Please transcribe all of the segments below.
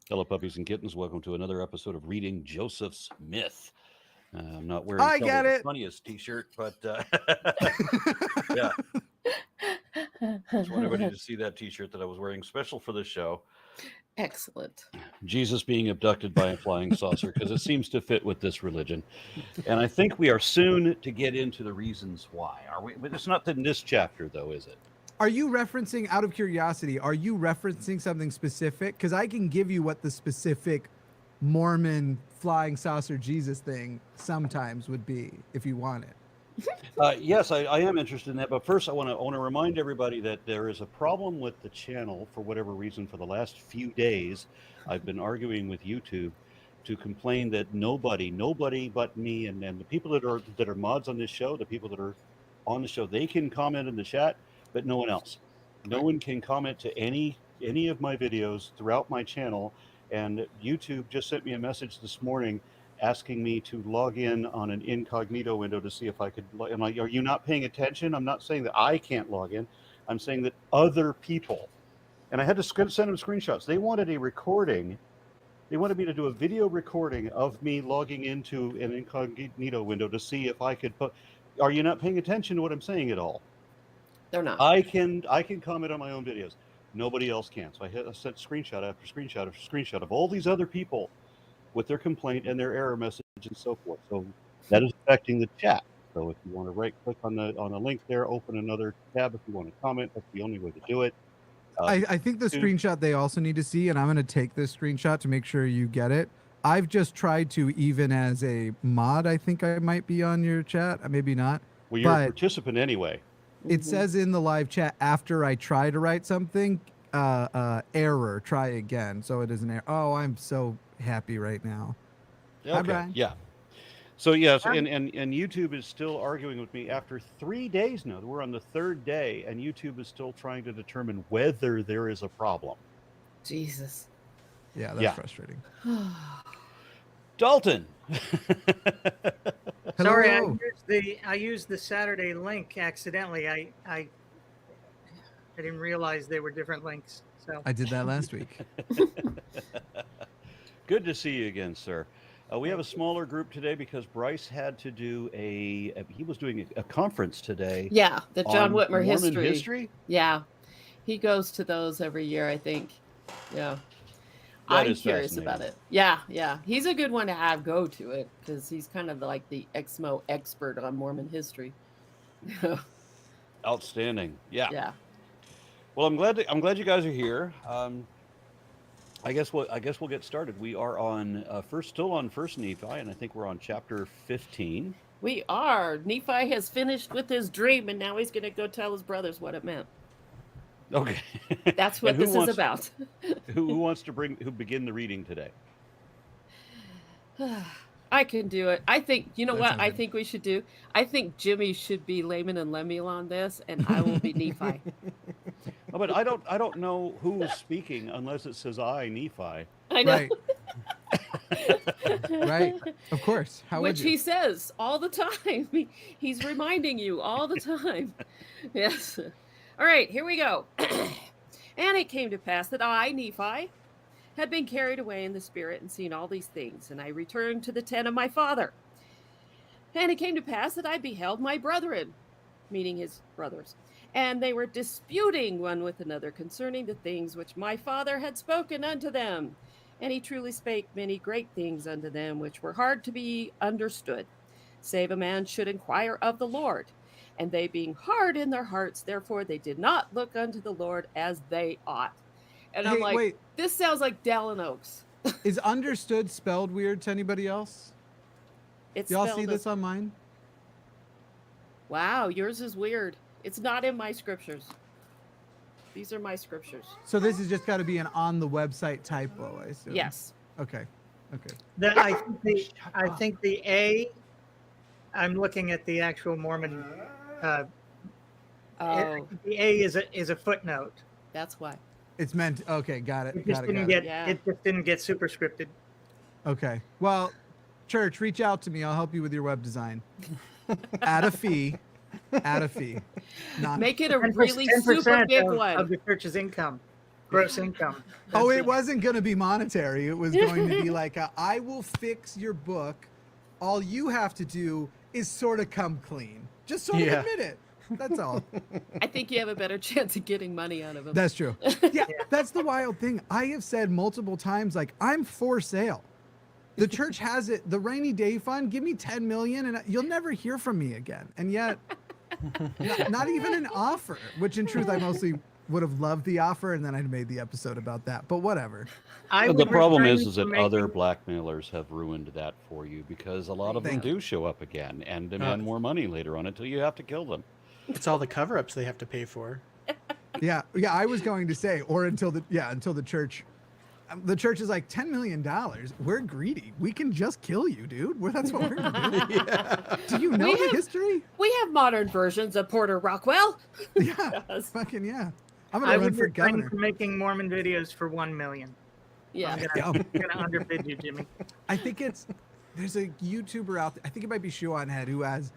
Hello, puppies and kittens. Welcome to another episode of Reading Joseph's Myth. I'm not wearing I probably get the it. funniest T-shirt, but yeah, just want everybody to see that T-shirt that I was wearing special for this show. Excellent. Jesus being abducted by a flying saucer, because it seems to fit with this religion. And I think we are soon to get into the reasons why. Are we? But it's not in this chapter, though, is it? Are you referencing, out of curiosity, are you referencing something specific? Because I can give you what the specific Mormon flying saucer Jesus thing sometimes would be if you want it. Yes, I am interested in that. But first, I want to remind everybody that there is a problem with the channel for whatever reason. For the last few days, I've been arguing with YouTube to complain that nobody but me and the people that are mods on this show, the people that are on the show, they can comment in the chat, but no one else. No one can comment to any of my videos throughout my channel. And YouTube just sent me a message this morning asking me to log in on an incognito window to see if I could. I'm like, are you not paying attention? I'm not saying that I can't log in. I'm saying that other people, and I had to send them screenshots. They wanted a recording. They wanted me to do a video recording of me logging into an incognito window to see if I could put. Are you not paying attention to what I'm saying at all? They're not. I can comment on my own videos. Nobody else can. So I sent screenshot after screenshot after screenshot of all these other people with their complaint and their error message and so forth. So that is affecting the chat. So if you want to right click on the link there, open another tab if you want to comment. That's the only way to do it. I think the screenshot they also need to see, and I'm going to take this screenshot to make sure you get it. I've just tried to, even as a mod, I think I might be on your chat. Maybe not. Well, you're a participant anyway. It says in the live chat, after I try to write something, error, try again. So it is an error. Oh, I'm so happy right now. Okay. Hi, Brian. Yeah. So yes, and YouTube is still arguing with me after 3 days now. We're on the third day, and YouTube is still trying to determine whether there is a problem. Jesus. Yeah, that's frustrating. Dalton. Sorry, Hello. I used the Saturday link accidentally. I didn't realize they were different links. So I did that last week. Good to see you again, sir. We have a smaller group today because Bryce had to do he was doing a conference today. Yeah, the John Whitmer Mormon history. Yeah, he goes to those every year, I think. Yeah. I'm curious about it. Yeah. He's a good one to have go to it because he's kind of like the Exmo expert on Mormon history. Outstanding. Yeah. Yeah. Well, I'm glad you guys are here. I guess we'll get started. We are on still on First Nephi, and I think we're on chapter 15. We are. Nephi has finished with his dream, and now he's going to go tell his brothers what it meant. Okay. That's what this is about. who wants to begin the reading today? I can do it. I think, you know what I think we should do? I think Jimmy should be Laman and Lemuel on this, and I will be Nephi. Oh, but I don't know who is speaking unless it says I, Nephi. I know. Right. Right. Of course. How Which would you? he says all the time. He's reminding you all the time. Yes. All right, here we go. And it came to pass that I, Nephi, had been carried away in the spirit and seen all these things, and I returned to the tent of my father. And it came to pass that I beheld my brethren, meaning his brothers, and they were disputing one with another concerning the things which my father had spoken unto them. And he truly spake many great things unto them, which were hard to be understood, save a man should inquire of the Lord. And they being hard in their hearts, therefore they did not look unto the Lord as they ought. And I'm like, wait. This sounds like Dallin Oaks. Is understood spelled weird to anybody else? It's Y'all see this on mine? Wow, yours is weird. It's not in my scriptures. These are my scriptures. So this has just got to be an on the website typo, I assume. Yes. Okay. I think the A. I'm looking at the actual Mormon. The A is a footnote. That's why. It's meant. Okay, got it. It just didn't get superscripted. Okay. Well, church, reach out to me. I'll help you with your web design. Add a fee. Make it a really super big one of the church's income. gross income. Oh, That's it wasn't going to be monetary. It was going to be like, I will fix your book. All you have to do is sort of come clean. Just sort of Yeah. admit it. That's all. I think you have a better chance of getting money out of him. That's true. Yeah, that's the wild thing. I have said multiple times, like, I'm for sale. The church has it. The rainy day fund, give me 10 million and you'll never hear from me again. And yet, not even an offer, which in truth, I mostly would have loved the offer. And then I'd made the episode about that, but whatever. I The would problem refrain is that from other making- blackmailers have ruined that for you because a lot of them Thank do show up again and demand more money later on until you have to kill them. It's all the cover-ups they have to pay for. Yeah. I was going to say, or until the church is like $10 million. We're greedy. We can just kill you, dude. That's what we're gonna do. Yeah. Do you know the history? We have modern versions of Porter Rockwell. Yeah. Yes. Fucking yeah. I'm I gonna run would for refrain governor. from making Mormon videos for 1 million. Yeah. I'm gonna underbid you, Jimmy. I think there's a YouTuber out there. I think it might be Shuan Head who has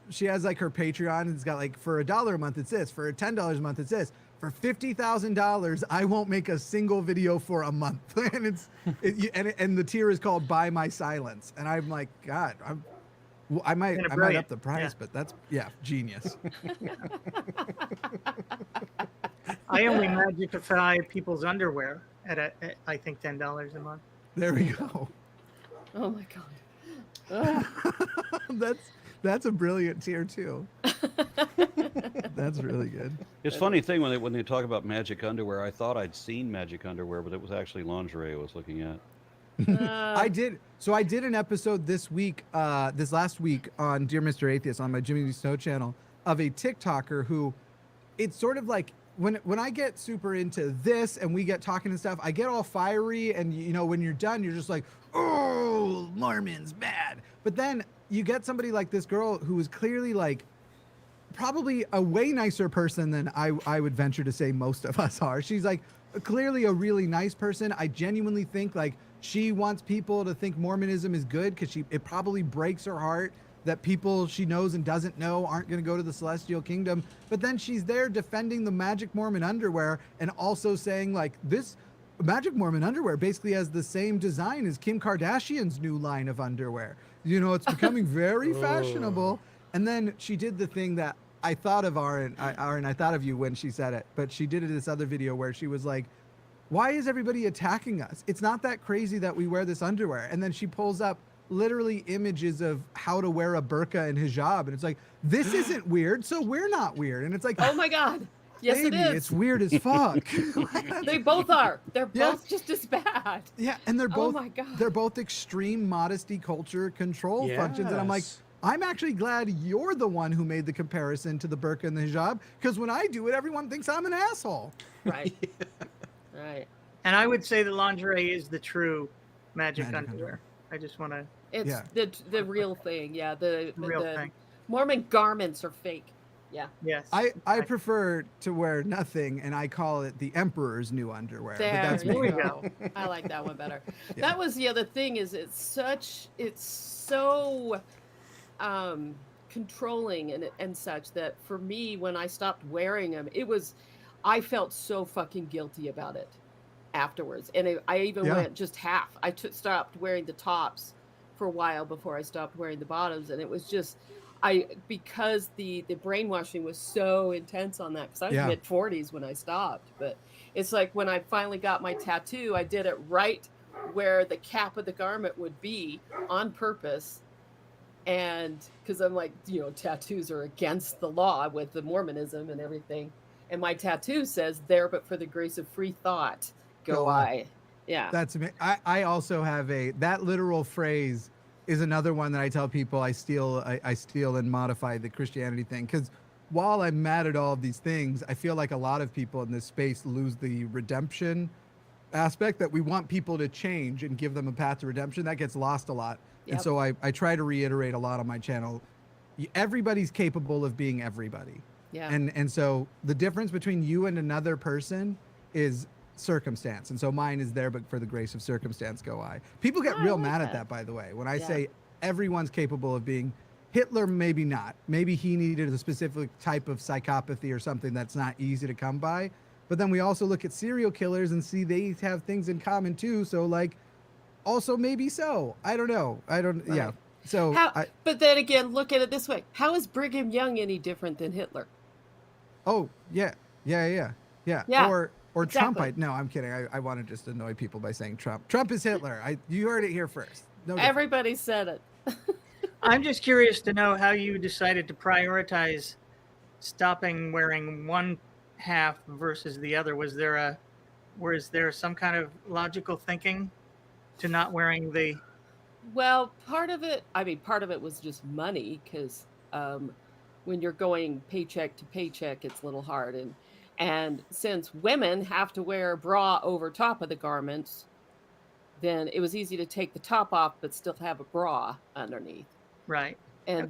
she has like her Patreon and it's got like for $1 a month it's this, for $10 a month it's this, for $50,000 I won't make a single video for a month. And and the tier is called Buy My Silence. And I'm like, God, I might up the price, but that's genius. I only magicify people's underwear at I think $10 a month. There we go. Oh my God. Ugh. That's a brilliant tier too. That's really good. It's a funny thing when they talk about magic underwear. I thought I'd seen magic underwear, but it was actually lingerie I was looking at. I did an episode this last week on Dear Mr. Atheist on my Jimmy Snow channel of a TikToker who, it's sort of like when I get super into this and we get talking and stuff, I get all fiery and when you're done, you're just like, oh, Mormons bad. But then you get somebody like this girl who is clearly like probably a way nicer person than I would venture to say most of us are. She's like clearly a really nice person. I genuinely think like she wants people to think Mormonism is good because it probably breaks her heart that people she knows and doesn't know aren't going to go to the celestial kingdom. But then she's there defending the Magic Mormon underwear and also saying like this Magic Mormon underwear basically has the same design as Kim Kardashian's new line of underwear. It's becoming very fashionable. And then she did the thing that I thought of Aaron, I thought of you when she said it, but she did it in this other video where she was like, why is everybody attacking us? It's not that crazy that we wear this underwear. And then she pulls up literally images of how to wear a burqa and hijab. And it's like, this isn't weird, so we're not weird. And it's like, Oh my God. Yes, baby, it is. it's weird as fuck. They both are. They're Yeah. both just as bad. Yeah, and they're Oh both my God. they're both extreme modesty culture control functions. And I'm like, Yes. I'm actually glad you're the one who made the comparison to the burqa and the hijab, because when I do it, everyone thinks I'm an asshole. Right. Right. And I would say the lingerie is the true magic Magic underwear. underwear. I just want to. It's Yeah. the real thing. Yeah. The Real thing. Mormon garments are fake. Yeah. Yes. I prefer to wear nothing, and I call it the emperor's new underwear. There, but that's you me. go. I like that one better. Yeah. That was the other thing is it's so controlling and such that for me, when I stopped wearing them, I felt so fucking guilty about it afterwards. And I even went just half. I stopped wearing the tops for a while before I stopped wearing the bottoms. And it was just, because the brainwashing was so intense on that, because I was Yeah. mid-40s when I stopped. But it's like when I finally got my tattoo, I did it right where the cap of the garment would be on purpose. And because I'm like, tattoos are against the law with the Mormonism and everything. And my tattoo says, there but for the grace of free thought, go I. Yeah. That's amazing. I also have that literal phrase is another one that I tell people I steal and modify the Christianity thing. Because while I'm mad at all of these things, I feel like a lot of people in this space lose the redemption aspect, that we want people to change and give them a path to redemption. That gets lost a lot. Yep. And so I try to reiterate a lot on my channel. Everybody's capable of being everybody. Yeah. And so the difference between you and another person is circumstance. And so mine is there, but for the grace of circumstance go I. People get I real like mad that. at that, by the way. When I Yeah. say everyone's capable of being Hitler, maybe not. Maybe he needed a specific type of psychopathy or something that's not easy to come by. but then we also look at serial killers and see they have things in common too. So like, also maybe so. I don't know. Yeah. Right. So But then again, look at it this way: how is Brigham Young any different than Hitler? oh yeah. Yeah, Or Trump. exactly. No, I'm kidding. I want to just annoy people by saying Trump. Trump is Hitler. You heard it here first. No different. Everybody said it. I'm just curious to know how you decided to prioritize stopping wearing one half versus the other. Was there some kind of logical thinking to not wearing the? Well, part of it was just money, because when you're going paycheck to paycheck, it's a little hard. And since women have to wear a bra over top of the garments, then it was easy to take the top off but still have a bra underneath. Right. And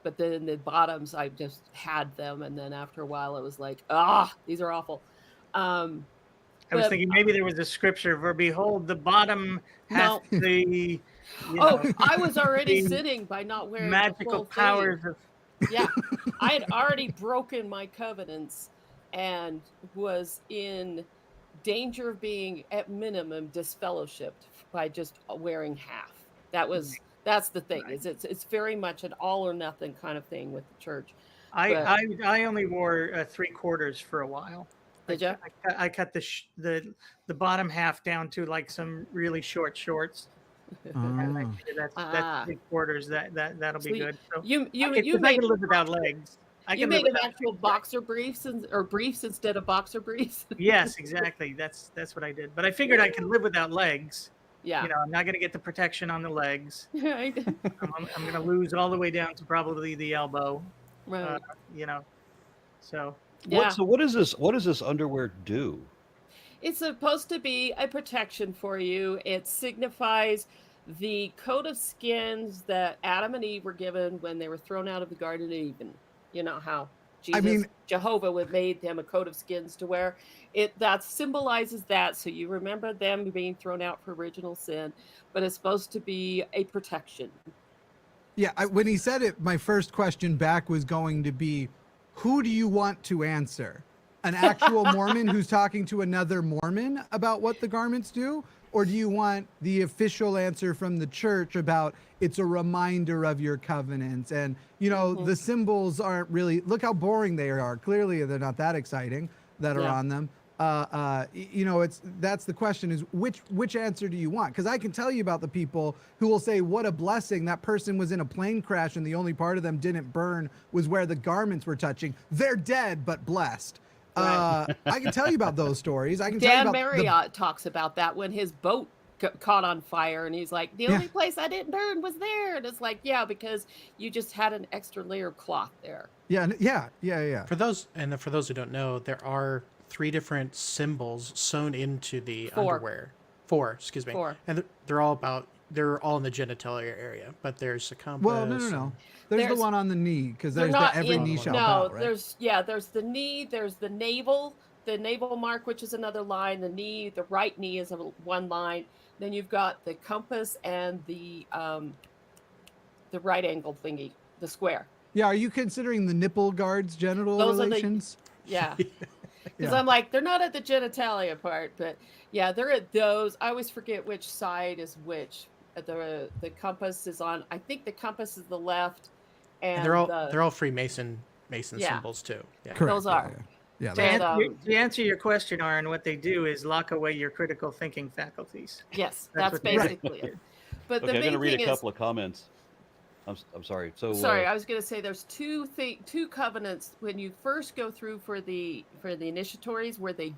but then the bottoms, I just had them, and then after a while, it was like, these are awful. I was thinking maybe there was a scripture for "Behold, the bottom hath the." I was already sinning by not wearing magical the full powers thing. of. Yeah, I had already broken my covenants and was in danger of being at minimum disfellowshipped by just wearing half. That's the thing. Right. It's very much an all or nothing kind of thing with the church. I only wore 3/4 for a while. Did you? I cut the bottom half down to like some really short shorts. And I figured that's 3/4. That'll be good. So you I made can live without legs. you made an actual boxer briefs or briefs instead of boxer briefs. Yes, exactly. That's what I did. But I figured I can live without legs. Yeah. I'm not going to get the protection on the legs. Right. I'm going to lose all the way down to probably the elbow. Right. So. Yeah. So what does this underwear do? It's supposed to be a protection for you. It signifies the coat of skins that Adam and Eve were given when they were thrown out of the Garden of Eden. You know how Jehovah would made them a coat of skins to wear. That symbolizes that, so you remember them being thrown out for original sin, but it's supposed to be a protection. Yeah, when he said it, my first question back was going to be, who do you want to answer? An actual Mormon who's talking to another Mormon about what the garments do? Or do you want the official answer from the church about it's a reminder of your covenants? And, the symbols aren't really, look how boring they are. Clearly, they're not that exciting that are on them. That's the question is which answer do you want? Because I can tell you about the people who will say, what a blessing. That person was in a plane crash and the only part of them didn't burn was where the garments were touching. They're dead, but blessed. I can tell you about those stories. I can tell you Dan about Marriott talks about that when his boat caught on fire, and he's like, the only place I didn't burn was there. And it's like, yeah, because you just had an extra layer of cloth there. Yeah. For those who don't know, there are 3 different symbols sewn into the underwear. 4, excuse me. 4. And they're all in the genitalia area, but there's a compass. Well, no. There's the one on the knee, because there's the every knee shall bow, right? There's the knee, there's the navel mark, which is another line. The right knee is one line. Then you've got the compass and the right angle thingy, the square. Yeah, are you considering the nipple guards genital relations? Yeah. Because I'm like, they're not at the genitalia part, but yeah, they're at those. I always forget which side is which. The compass is on, I think the compass is the left. And they're all Freemason symbols too. Yeah. Correct. Those are. Yeah. To answer your question, Aaron, what they do is lock away your critical thinking faculties. Yes, that's basically it. But the I'm main going to read thing a couple of comments. I'm sorry. So sorry, I was going to say there's two covenants when you first go through for the initiatories, where they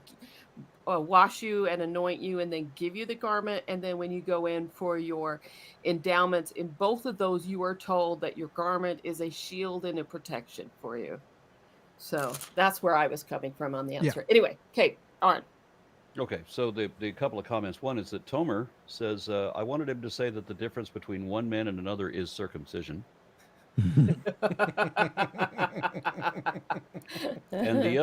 wash you and anoint you and then give you the garment, and then when you go in for your endowments, in both of those you are told that your garment is a shield and a protection for you. So that's where I was coming from on the answer. Anyway, okay, on. Okay, so the couple of comments. One is that Tomer says, I wanted him to say that the difference between one man and another is circumcision. And the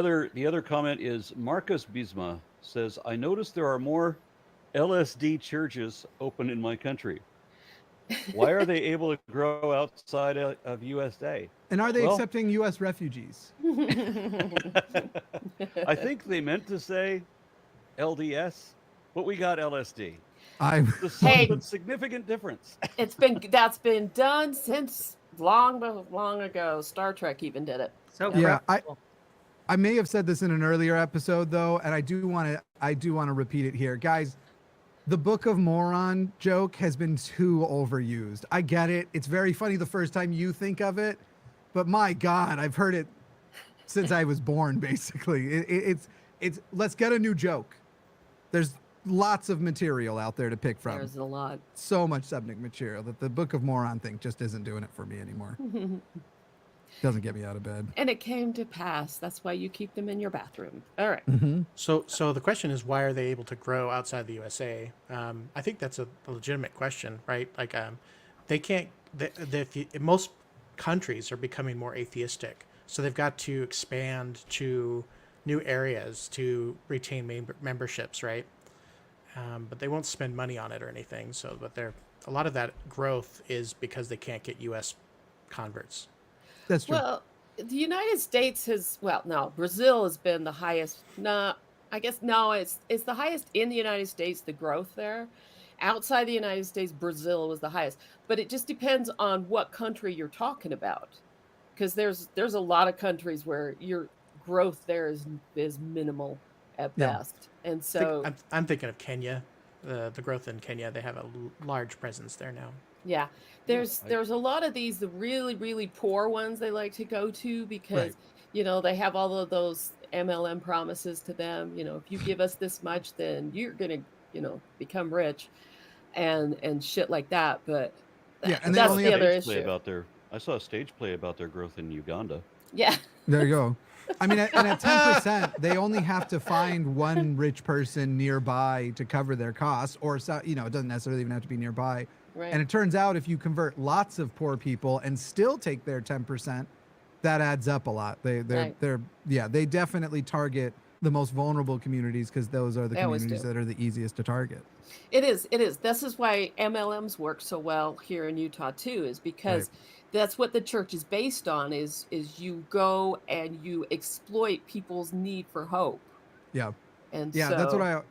other comment is Marcus Bisma says, I noticed there are more LSD churches open in my country. Why are they able to grow outside of USA? And are they Well- accepting U.S. refugees? I think they meant to say LDS, but we got LSD. I The Hey. but significant difference. That's been done since long ago. Star Trek even did it. So Yeah, practical. I may have said this in an earlier episode though, and I do want to repeat it here, guys. The Book of Moron joke has been too overused. I get it; it's very funny the first time you think of it, but my God, I've heard it since I was born. Basically, it's let's get a new joke. There's lots of material out there to pick from. There's a lot. So much subject material that the Book of Moron thing just isn't doing it for me anymore. Doesn't get me out of bed. And it came to pass. That's why you keep them in your bathroom. All right. Mm-hmm. So the question is, why are they able to grow outside the USA? I think that's a legitimate question, right? Like, they can't. Most countries are becoming more atheistic, so they've got to expand to new areas to retain memberships, right? But they won't spend money on it or anything. So, but a lot of that growth is because they can't get U.S. converts. That's true. Well, the United States no, Brazil has been the highest. No, I guess no, it's the highest in the United States, the growth there. Outside the United States, Brazil was the highest. But it just depends on what country you're talking about. Because there's a lot of countries where your growth there is minimal at Yeah. best. And so I'm thinking of Kenya. The growth in Kenya, they have a large presence there now. yeah, there's a lot of these, the really, really poor ones they like to go to because, Right. they have all of those MLM promises to them. If you give us this much, then you're going to, become rich and shit like that. But Yeah, and they that's only the have other Stage play issue. about I saw a stage play about their growth in Uganda. Yeah. There you go. I mean, and at 10%, they only have to find one rich person nearby to cover their costs, or it doesn't necessarily even have to be nearby. Right. And it turns out if you convert lots of poor people and still take their 10%, that adds up a lot. They definitely target the most vulnerable communities because those are the They always communities do. that are the easiest to target. It is. This is why MLMs work so well here in Utah too, is because that's what the church is based on is you go and you exploit people's need for hope. Yeah. And Yeah, so,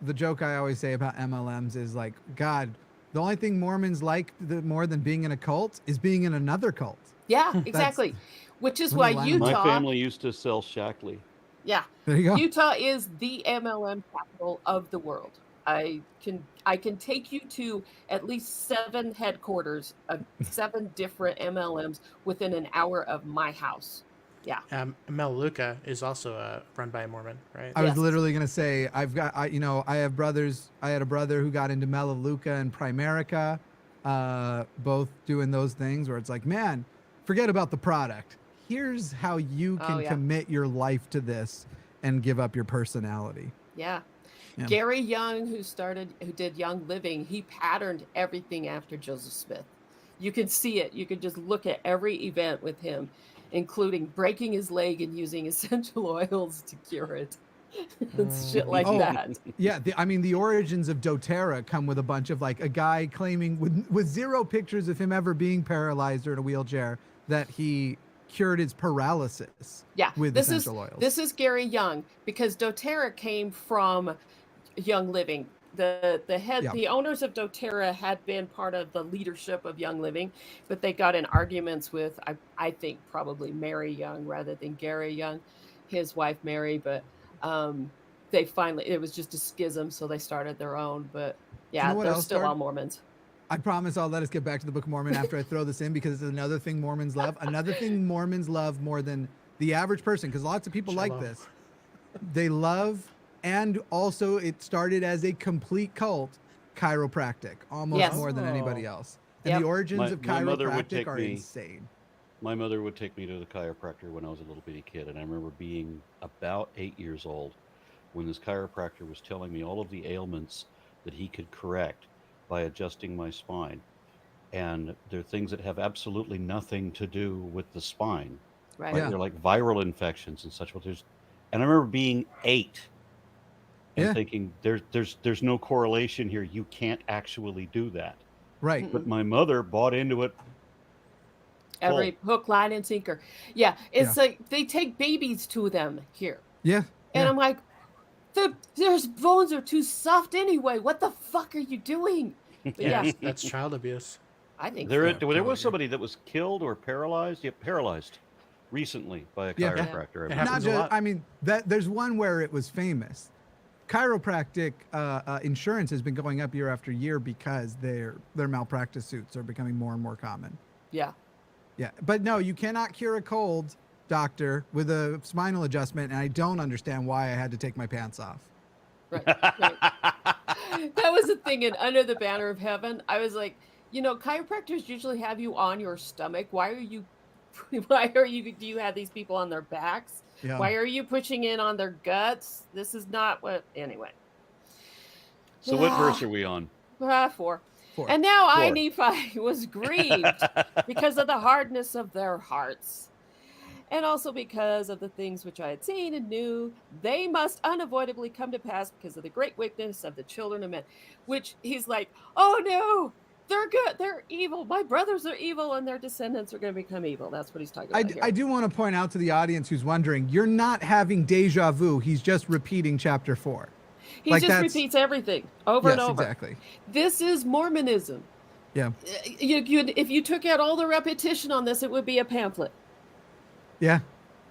the joke I always say about MLMs is like, God, the only thing Mormons like more than being in a cult is being in another cult. yeah, exactly. Which is Let why me line My Utah, family used to sell Shackley. yeah, There you go. Utah is the MLM capital of the world. I can take you to at least 7 headquarters of 7 different MLMs within an hour of my house. Yeah. Melaleuca is also run by a Mormon, right? I was Yes. literally gonna say I have brothers. I had a brother who got into Melaleuca and Primerica, both doing those things where it's like, man, forget about the product. Here's how you can yeah. commit your life to this and give up your personality. Yeah. Yeah. Gary Young, who did Young Living, he patterned everything after Joseph Smith. You can see it. You can just look at every event with him, including breaking his leg and using essential oils to cure it. It's shit like that. Yeah, the origins of doTERRA come with a bunch of like a guy claiming with 0 pictures of him ever being paralyzed or in a wheelchair that he cured his paralysis. Yeah, with this essential oils. This is Gary Young because doTERRA came from Young Living. The owners of doTERRA had been part of the leadership of Young Living, but they got in arguments with I think probably Mary Young rather than Gary Young, his wife Mary. But it was just a schism, so they started their own. But yeah, what they're else still all started? Mormons. I promise I'll let us get back to the Book of Mormon after I throw this in because it's another thing Mormons love. Another thing Mormons love more than the average person, because lots of people like Shalom. this. They love, and also it started as a complete cult, chiropractic, almost Yes. more than anybody else. And Yep. the origins of My mother would chiropractic take are me- insane. My mother would take me to the chiropractor when I was a little bitty kid, and I remember being about 8 years old when this chiropractor was telling me all of the ailments that he could correct by adjusting my spine. And they're things that have absolutely nothing to do with the spine. Right. Like, Yeah. they're like viral infections and such. And I remember being 8 and Yeah. thinking, there's no correlation here. You can't actually do that. Right. But my mother bought into it. Every hook, line, and sinker. Yeah, it's like they take babies to them here. Yeah. And yeah. I'm like, their bones are too soft anyway. What the fuck are you doing? But yeah, That's child abuse. I think There so. was somebody that was killed or paralyzed. Yeah, paralyzed recently by a Yeah. chiropractor. It I happens Not a just, lot. I mean, there's one where it was famous. Chiropractic insurance has been going up year after year because their malpractice suits are becoming more and more common. Yeah. Yeah, but no, you cannot cure a cold, doctor, with a spinal adjustment, and I don't understand why I had to take my pants off. Right. That was the thing in Under the Banner of Heaven. I was like, chiropractors usually have you on your stomach. Do you have these people on their backs? Yeah. Why are you pushing in on their guts? This is not what, anyway. So what verse are we on? 4. 4. And now I, 4. Nephi, was grieved because of the hardness of their hearts, and also because of the things which I had seen and knew they must unavoidably come to pass because of the great wickedness of the children of men. Which he's like, oh no, they're good, they're evil. My brothers are evil, and their descendants are going to become evil. That's what he's talking about here. I do want to point out to the audience who's wondering, you're not having deja vu. He's just repeating chapter 4. He like just that's- repeats everything over and Yes, over. exactly. This is Mormonism. Yeah. If you took out all the repetition on this, it would be a pamphlet. Yeah.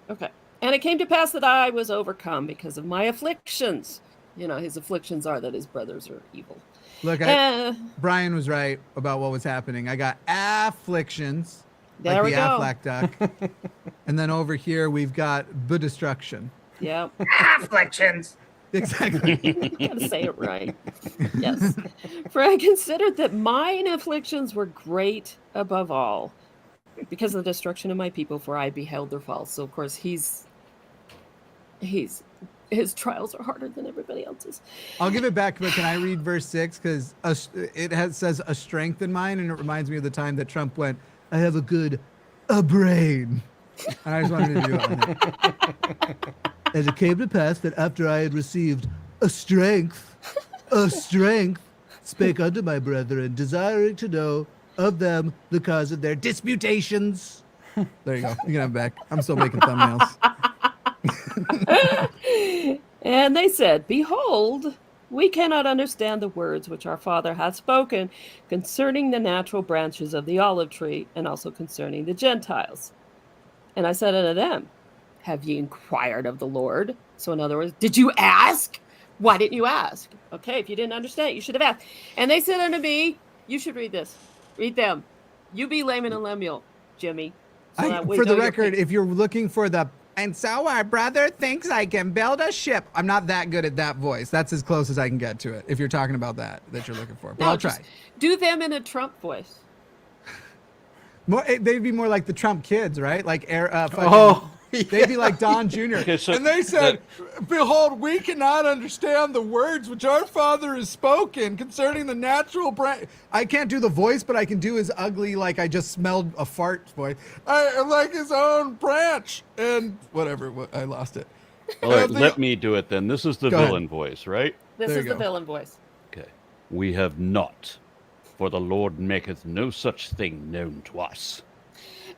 Okay. And it came to pass that I was overcome because of my afflictions. His afflictions are that his brothers are evil. Look, Brian was right about what was happening. I got afflictions, There like we the go. Aflac duck. And then over here, we've got the destruction. Yeah. Afflictions. Exactly. Gotta say it right. Yes. For I considered that mine afflictions were great above all because of the destruction of my people, for I beheld their fall. So of course his trials are harder than everybody else's. I'll give it back, but can I read verse 6? Because it says a strength in mine, and it reminds me of the time that Trump went, I have a brain. And I just wanted to do it on it. As it came to pass that after I had received a strength, spake unto my brethren, desiring to know of them the cause of their disputations. There you go. You can have it back. I'm still making thumbnails. And they said, behold, we cannot understand the words which our father hath spoken concerning the natural branches of the olive tree, and also concerning the Gentiles. And I said unto them, have ye inquired of the Lord? So in other words, did you ask? Why didn't you ask? Okay, if you didn't understand, you should have asked. And they said unto me, you should read this. Read them. You be Laman and Lemuel, Jimmy. So that we For know the your record, case. if you're looking for the, and so our brother thinks I can build a ship. I'm not that good at that voice. That's as close as I can get to it. If you're talking about that you're looking for, but No, I'll just try. do them in a Trump voice. They'd be more like the Trump kids, right? Like they'd be like Don Jr. Okay, so and they said, behold, we cannot understand the words which our father has spoken concerning the natural branch. I can't do the voice, but I can do his ugly, like I just smelled a fart voice. I like his own branch and whatever. I lost it. All right, let me do it then. This is the Go ahead. villain voice, right? This There is you the go. villain voice. Okay. We have not, for the Lord maketh no such thing known to us.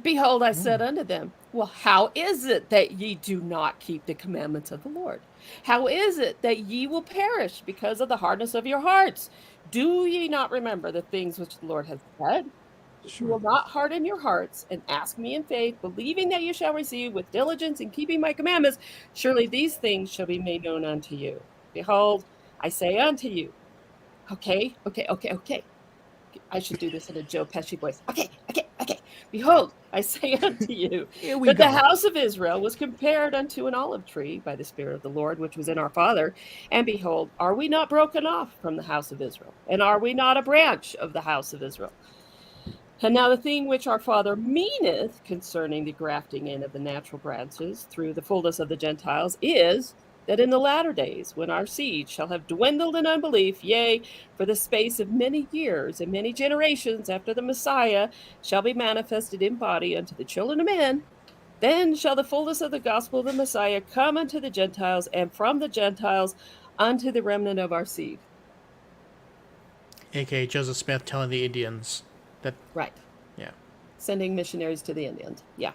Behold, I said unto them, well, how is it that ye do not keep the commandments of the Lord? How is it that ye will perish because of the hardness of your hearts? Do ye not remember the things which the Lord hath said? You will not harden your hearts and ask me in faith, believing that you shall receive with diligence and keeping my commandments. Surely these things shall be made known unto you. Behold, I say unto you. Okay. I should do this in a Joe Pesci voice. Okay. Behold, I say unto you that the house of Israel was compared unto an olive tree by the Spirit of the Lord, which was in our father. And behold, are we not broken off from the house of Israel? And are we not a branch of the house of Israel? And now the thing which our father meaneth concerning the grafting in of the natural branches through the fullness of the Gentiles is that in the latter days, when our seed shall have dwindled in unbelief, yea, for the space of many years and many generations after the Messiah shall be manifested in body unto the children of men, then shall the fullness of the gospel of the Messiah come unto the Gentiles, and from the Gentiles unto the remnant of our seed. aka Joseph Smith telling the Indians that. Right. Yeah. Sending missionaries to the Indians. Yeah.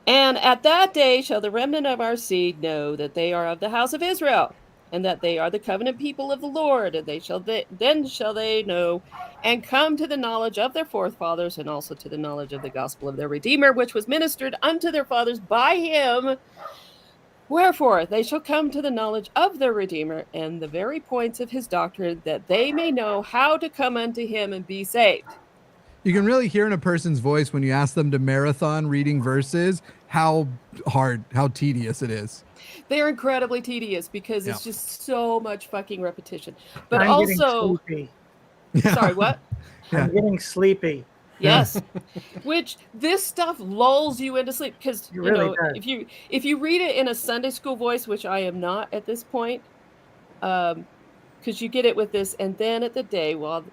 And at that day shall the remnant of our seed know that they are of the house of Israel, and that they are the covenant people of the Lord, and then shall they know and come to the knowledge of their forefathers, and also to the knowledge of the gospel of their Redeemer, which was ministered unto their fathers by him. Wherefore they shall come to the knowledge of their Redeemer and the very points of his doctrine, that they may know how to come unto him and be saved. You can really hear in a person's voice when you ask them to marathon reading verses how hard, how tedious it is. They're incredibly tedious because it's just so much fucking repetition. But I'm also, getting sleepy. sorry, what? Yeah. I'm getting sleepy. Yes, which this stuff lulls you into sleep because It really does. if you read it in a Sunday school voice, which I am not at this point, because you get it with this, and then at the day while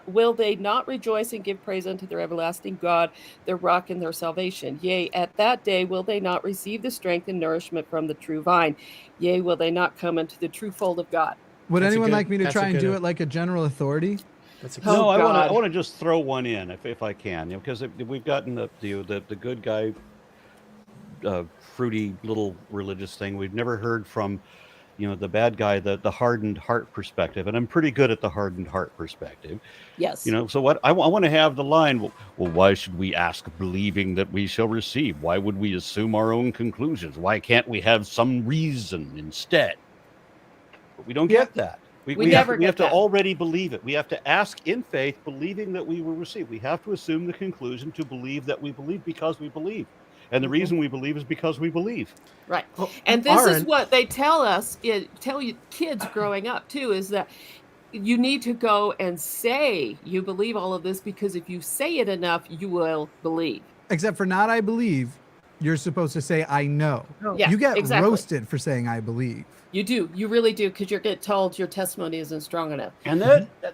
will they not rejoice and give praise unto their everlasting God, their rock and their salvation? Yea, at that day will they not receive the strength and nourishment from the true vine? Yea, will they not come into the true fold of God? Would That's a anyone good- like me to that's a try and good- do it like a general authority? That's Oh, No, I God. want to just throw one in if I can, because we've gotten the good guy, fruity little religious thing. We've never heard from, the bad guy, the hardened heart perspective, and I'm pretty good at the hardened heart perspective. Yes. So what I want to have the line. Well, why should we ask, believing that we shall receive? Why would we assume our own conclusions? Why can't we have some reason instead? But we don't get that. We We never have get to that. already believe it. We have to ask in faith, believing that we will receive. We have to assume the conclusion to believe that we believe because we believe. And the reason we believe is because we believe. Right. Well, And this is Aaron- what they tell us, tell you kids growing up too, is that you need to go and say you believe all of this, because if you say it enough, you will believe. Except for not I believe, you're supposed to say I know. Oh, Yeah, You get exactly. roasted for saying I believe. You do. You really do, because you're getting told your testimony isn't strong enough. And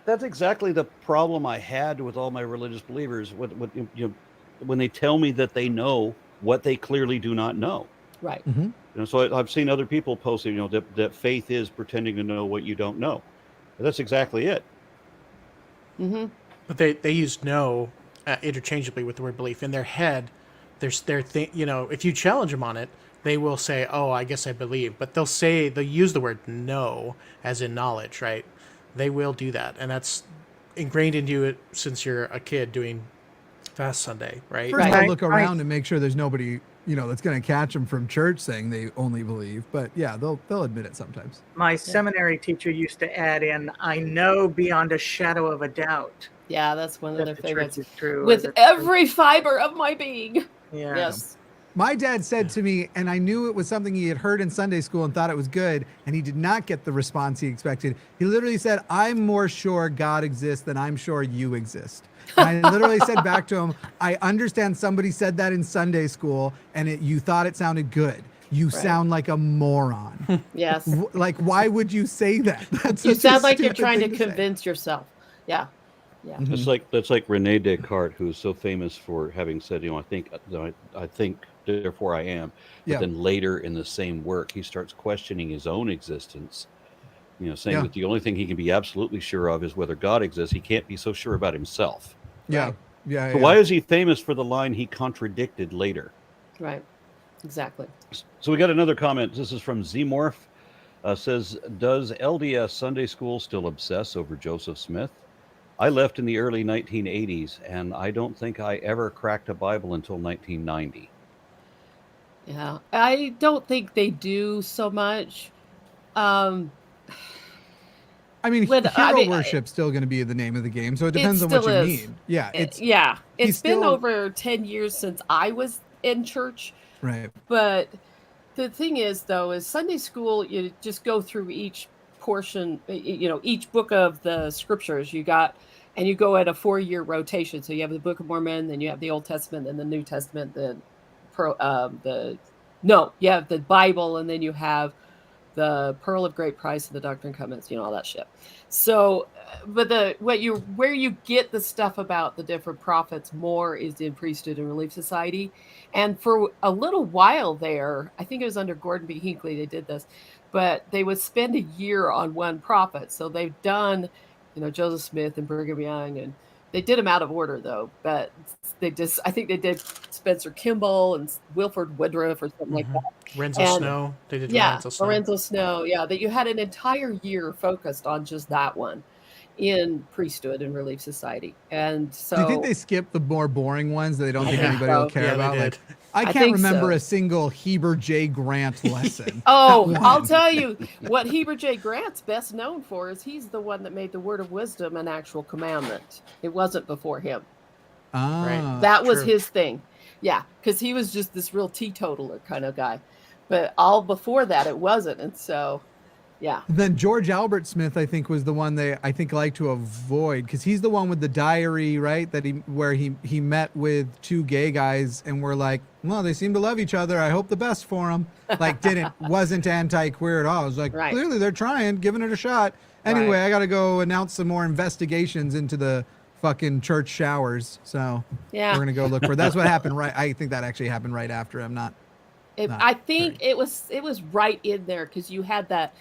that's exactly the problem I had with all my religious believers. When they tell me that they know what they clearly do not know. Right. So I've seen other people posting, that faith is pretending to know what you don't know. And that's exactly it. Mm-hmm. But they use know interchangeably with the word belief. In their head, there's their thing. If you challenge them on it, they will say, "Oh, I guess I believe," but they'll use the word know as in knowledge, right? They will do that, and that's ingrained into you since you're a kid doing Fast Sunday, right? First, Right. I'll look Right. around and make sure there's nobody, that's going to catch them from church saying they only believe. But yeah, they'll admit it sometimes. My seminary teacher used to add in, "I know beyond a shadow of a doubt Yeah, that's one of that their the church favorites. is true." With or that- every fiber of my being. yeah. Yes. My dad said to me, and I knew it was something he had heard in Sunday school and thought it was good, and he did not get the response he expected. He literally said, "I'm more sure God exists than I'm sure you exist." And I literally said back to him, "I understand somebody said that in Sunday school, and you thought it sounded good. You sound like a moron." Yes. Like, why would you say that? That's You such a sound like you're stupid trying to thing say. convince yourself. Yeah. Yeah. That's like Rene Descartes, who's so famous for having said, I think, therefore I am. But Yeah. then later in the same work, he starts questioning his own existence. Saying Yeah. that the only thing he can be absolutely sure of is whether God exists. He can't be so sure about himself. Yeah. Right. Yeah. So yeah. why is he famous for the line he contradicted later? Right. Exactly. So we got another comment. This is from Zmorph. Says, does LDS Sunday school still obsess over Joseph Smith? I left in the early 1980s, and I don't think I ever cracked a Bible until 1990. Yeah. I don't think they do so much. I mean, With- hero I mean, worship's still going to be the name of the game, so it depends on still what you is. mean. Yeah, it's yeah. It's he's been still- over 10 years since I was in church. right. But the thing is, though, is Sunday school, you just go through each portion, each book of the scriptures and you go at a 4-year rotation. So you have the Book of Mormon, then you have the Old Testament, then the New Testament, then you have the Bible, and then you have the Pearl of Great Price and the Doctrine and Covenants, all that shit. So, but where you get the stuff about the different prophets more is in Priesthood and Relief Society. And for a little while there, I think it was under Gordon B. Hinckley they did this, but they would spend a year on one prophet. So they've done Joseph Smith and Brigham Young, and they did them out of order though. But I think they did Spencer Kimball and Wilford Woodruff or something like that. Lorenzo And Snow. They did yeah, Lorenzo Snow. Lorenzo Snow. Yeah, that you had an entire year focused on just that one in priesthood and Relief Society. And so, Do you think they skipped the more boring ones that they don't think think anybody so. will care Yeah, they about? did. Like, I can't think remember so. a single Heber J. Grant lesson. Oh, Not I'll one. tell you what Heber J. Grant's best known for is he's the one that made the Word of Wisdom an actual commandment. It wasn't before him. Ah, That was true. his thing. Yeah, because he was just this real teetotaler kind of guy. But all before that, it wasn't. And so, yeah. Then George Albert Smith, I think, was the one they like to avoid because he's the one with the diary, right? Where he met with two gay guys and were like, well, they seem to love each other. I hope the best for them. Like, wasn't anti-queer at all. It was like, Right. clearly they're trying, giving it a shot. Anyway, Right. I got to go announce some more investigations into the fucking church showers. So Yeah. we're gonna go look for. That's what happened. Right, I think that actually happened right after him. Not. I think it was right in there because you had that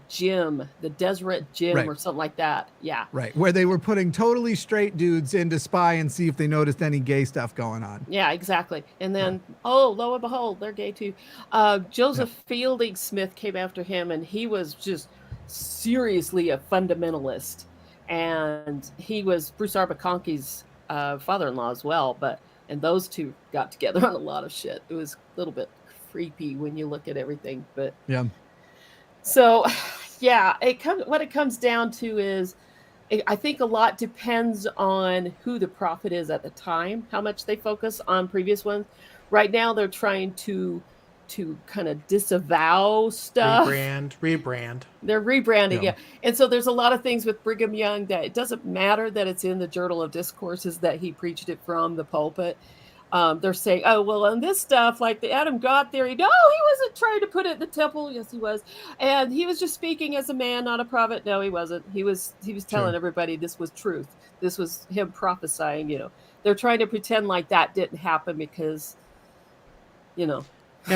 gym, the Deseret gym Right. or something like that. Yeah. Right, where they were putting totally straight dudes in to spy and see if they noticed any gay stuff going on. Yeah, exactly. And then, lo and behold, they're gay too. Joseph Fielding Smith came after him, and he was just seriously a fundamentalist. And he was Bruce R. McConkey's father-in-law as well. And those two got together on a lot of shit. It was a little bit creepy when you look at everything. But Yeah. so, yeah, what it comes down to is, I think a lot depends on who the prophet is at the time, how much they focus on previous ones. Right now, they're trying to kind of disavow stuff. Rebrand. They're rebranding, yeah. And so there's a lot of things with Brigham Young that it doesn't matter that it's in the Journal of Discourses that he preached it from the pulpit. They're saying, oh, well, on this stuff, like the Adam God theory, no, he wasn't trying to put it in the temple. Yes, he was. And he was just speaking as a man, not a prophet. No, he wasn't. He was telling everybody this was truth. This was him prophesying, They're trying to pretend like that didn't happen because, Yeah,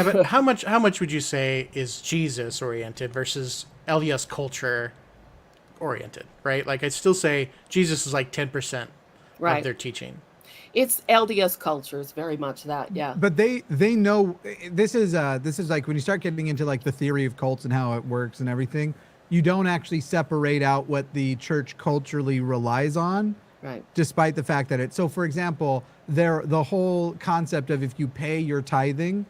but how much would you say is Jesus oriented versus LDS culture oriented, right? Like I'd still say Jesus is like 10% of their teaching. It's LDS culture. It's very much that, yeah. But they know this is like when you start getting into like the theory of cults and how it works and everything, you don't actually separate out what the church culturally relies on. Right. Despite the fact that so for example, the whole concept of if you pay your tithing,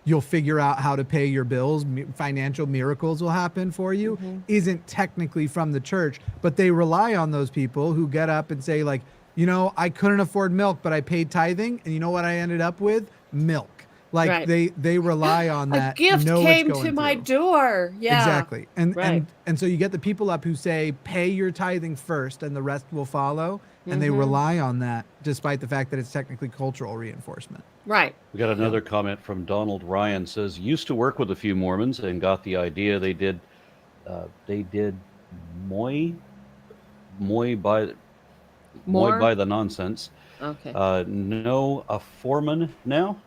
you'll figure out how to pay your bills, financial miracles will happen for you, isn't technically from the church, but they rely on those people who get up and say like, I couldn't afford milk, but I paid tithing, and you know what I ended up with? Milk. Like they rely on that. A gift came to my door. Yeah. Exactly. And so you get the people up who say, pay your tithing first and the rest will follow. And they rely on that despite the fact that it's technically cultural reinforcement. Right. We got another comment from Donald Ryan. Says, used to work with a few Mormons and got the idea they did moi by the nonsense. Okay. No, a foreman now.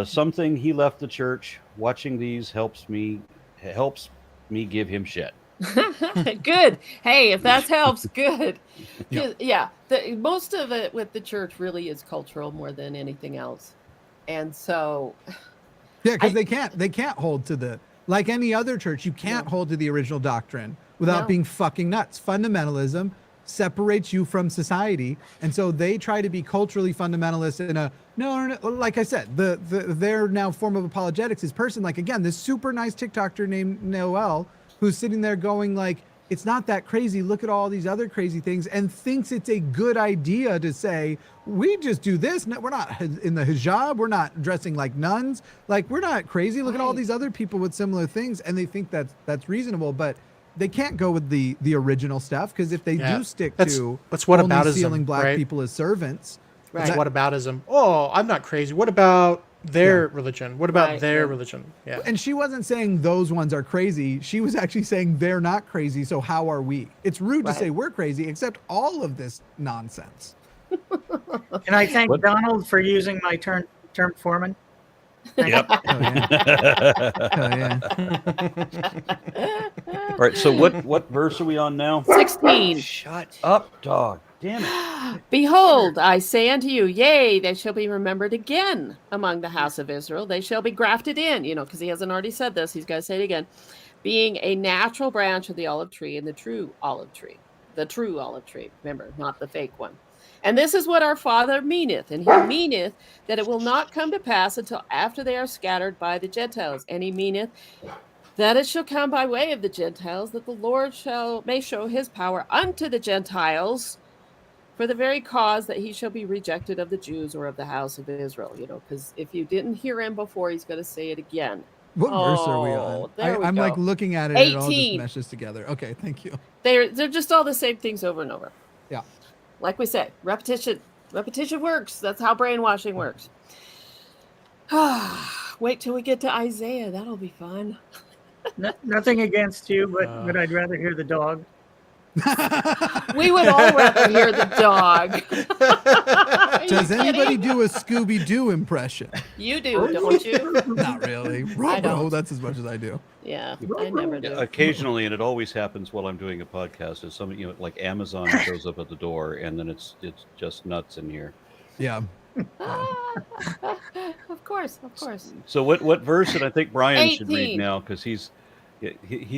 Something he left the church. Watching these helps me give him shit. Good. Hey, if that helps, good. Yeah. Most of it with the church really is cultural more than anything else. And so yeah, because they can't hold to like any other church, you can't hold to the original doctrine without being fucking nuts. Fundamentalism separates you from society, and so they try to be culturally fundamentalist in a no, like I said, their now form of apologetics is person like, again, this super nice TikToker named Noel who's sitting there going like, it's not that crazy, look at all these other crazy things, and thinks it's a good idea to say, we just do this, we're not in the hijab, we're not dressing like nuns, like we're not crazy, look at all these other people with similar things, and they think that's reasonable, but they can't go with the original stuff, because if they do stick to that's whataboutism, only sealing black right? people as servants, that's whataboutism. Oh, I'm not crazy. What about their religion? What about their religion? Yeah. And she wasn't saying those ones are crazy. She was actually saying they're not crazy, so how are we? It's rude to say we're crazy, except all of this nonsense. Can I thank Donald for using my term foreman? Yep. Oh yeah. Oh yeah. All right. So what verse are we on now? 16. Shut up, dog. Damn it. Behold, I say unto you, yea, they shall be remembered again among the house of Israel. They shall be grafted in, because he hasn't already said this. He's got to say it again. Being a natural branch of the olive tree and the true olive tree. The true olive tree. Remember, not the fake one. And this is what our Father meaneth. And he meaneth that it will not come to pass until after they are scattered by the Gentiles. And he meaneth that it shall come by way of the Gentiles, that the Lord may show his power unto the Gentiles, for the very cause that he shall be rejected of the Jews or of the house of Israel. Because if you didn't hear him before, he's going to say it again. What verse are we on? There we I'm go. like looking at it and it all just 18. meshes together. Okay, thank you. They're just all the same things over and over. Yeah. Like we said, repetition works. That's how brainwashing works. Wait till we get to Isaiah. That'll be fun. Nothing against you, but I'd rather hear the dog. We would all rather hear the dog. Does anybody do a Scooby-Doo impression? You do, don't you? Not really. I don't. That's as much as I do. Yeah, I never do. Occasionally, and it always happens while I'm doing a podcast, is something like Amazon shows up at the door, and then it's just nuts in here. Yeah. Of course. So what verse did I think Brian should 18. read now, because he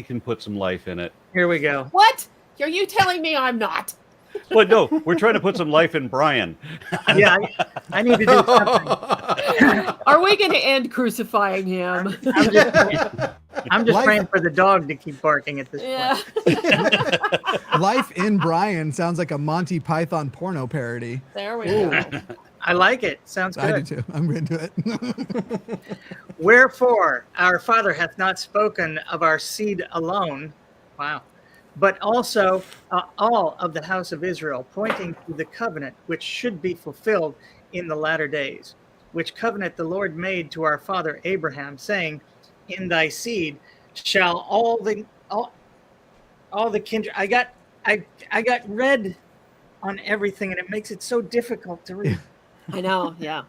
can put some life in it. Here we go. What? Are you telling me I'm not? But no, we're trying to put some life in Brian. Yeah, I need to do something. Are we going to end crucifying him? I'm just praying for the dog to keep barking at this point. Life in Brian sounds like a Monty Python porno parody. There we go. I like it. Sounds good. I do too. I'm into it. Wherefore, our Father hath not spoken of our seed alone. Wow. But also all of the house of Israel, pointing to the covenant which should be fulfilled in the latter days, which covenant the Lord made to our father Abraham, saying, in thy seed shall all the kindred. I got red on everything, and it makes it so difficult to read. I know, yeah.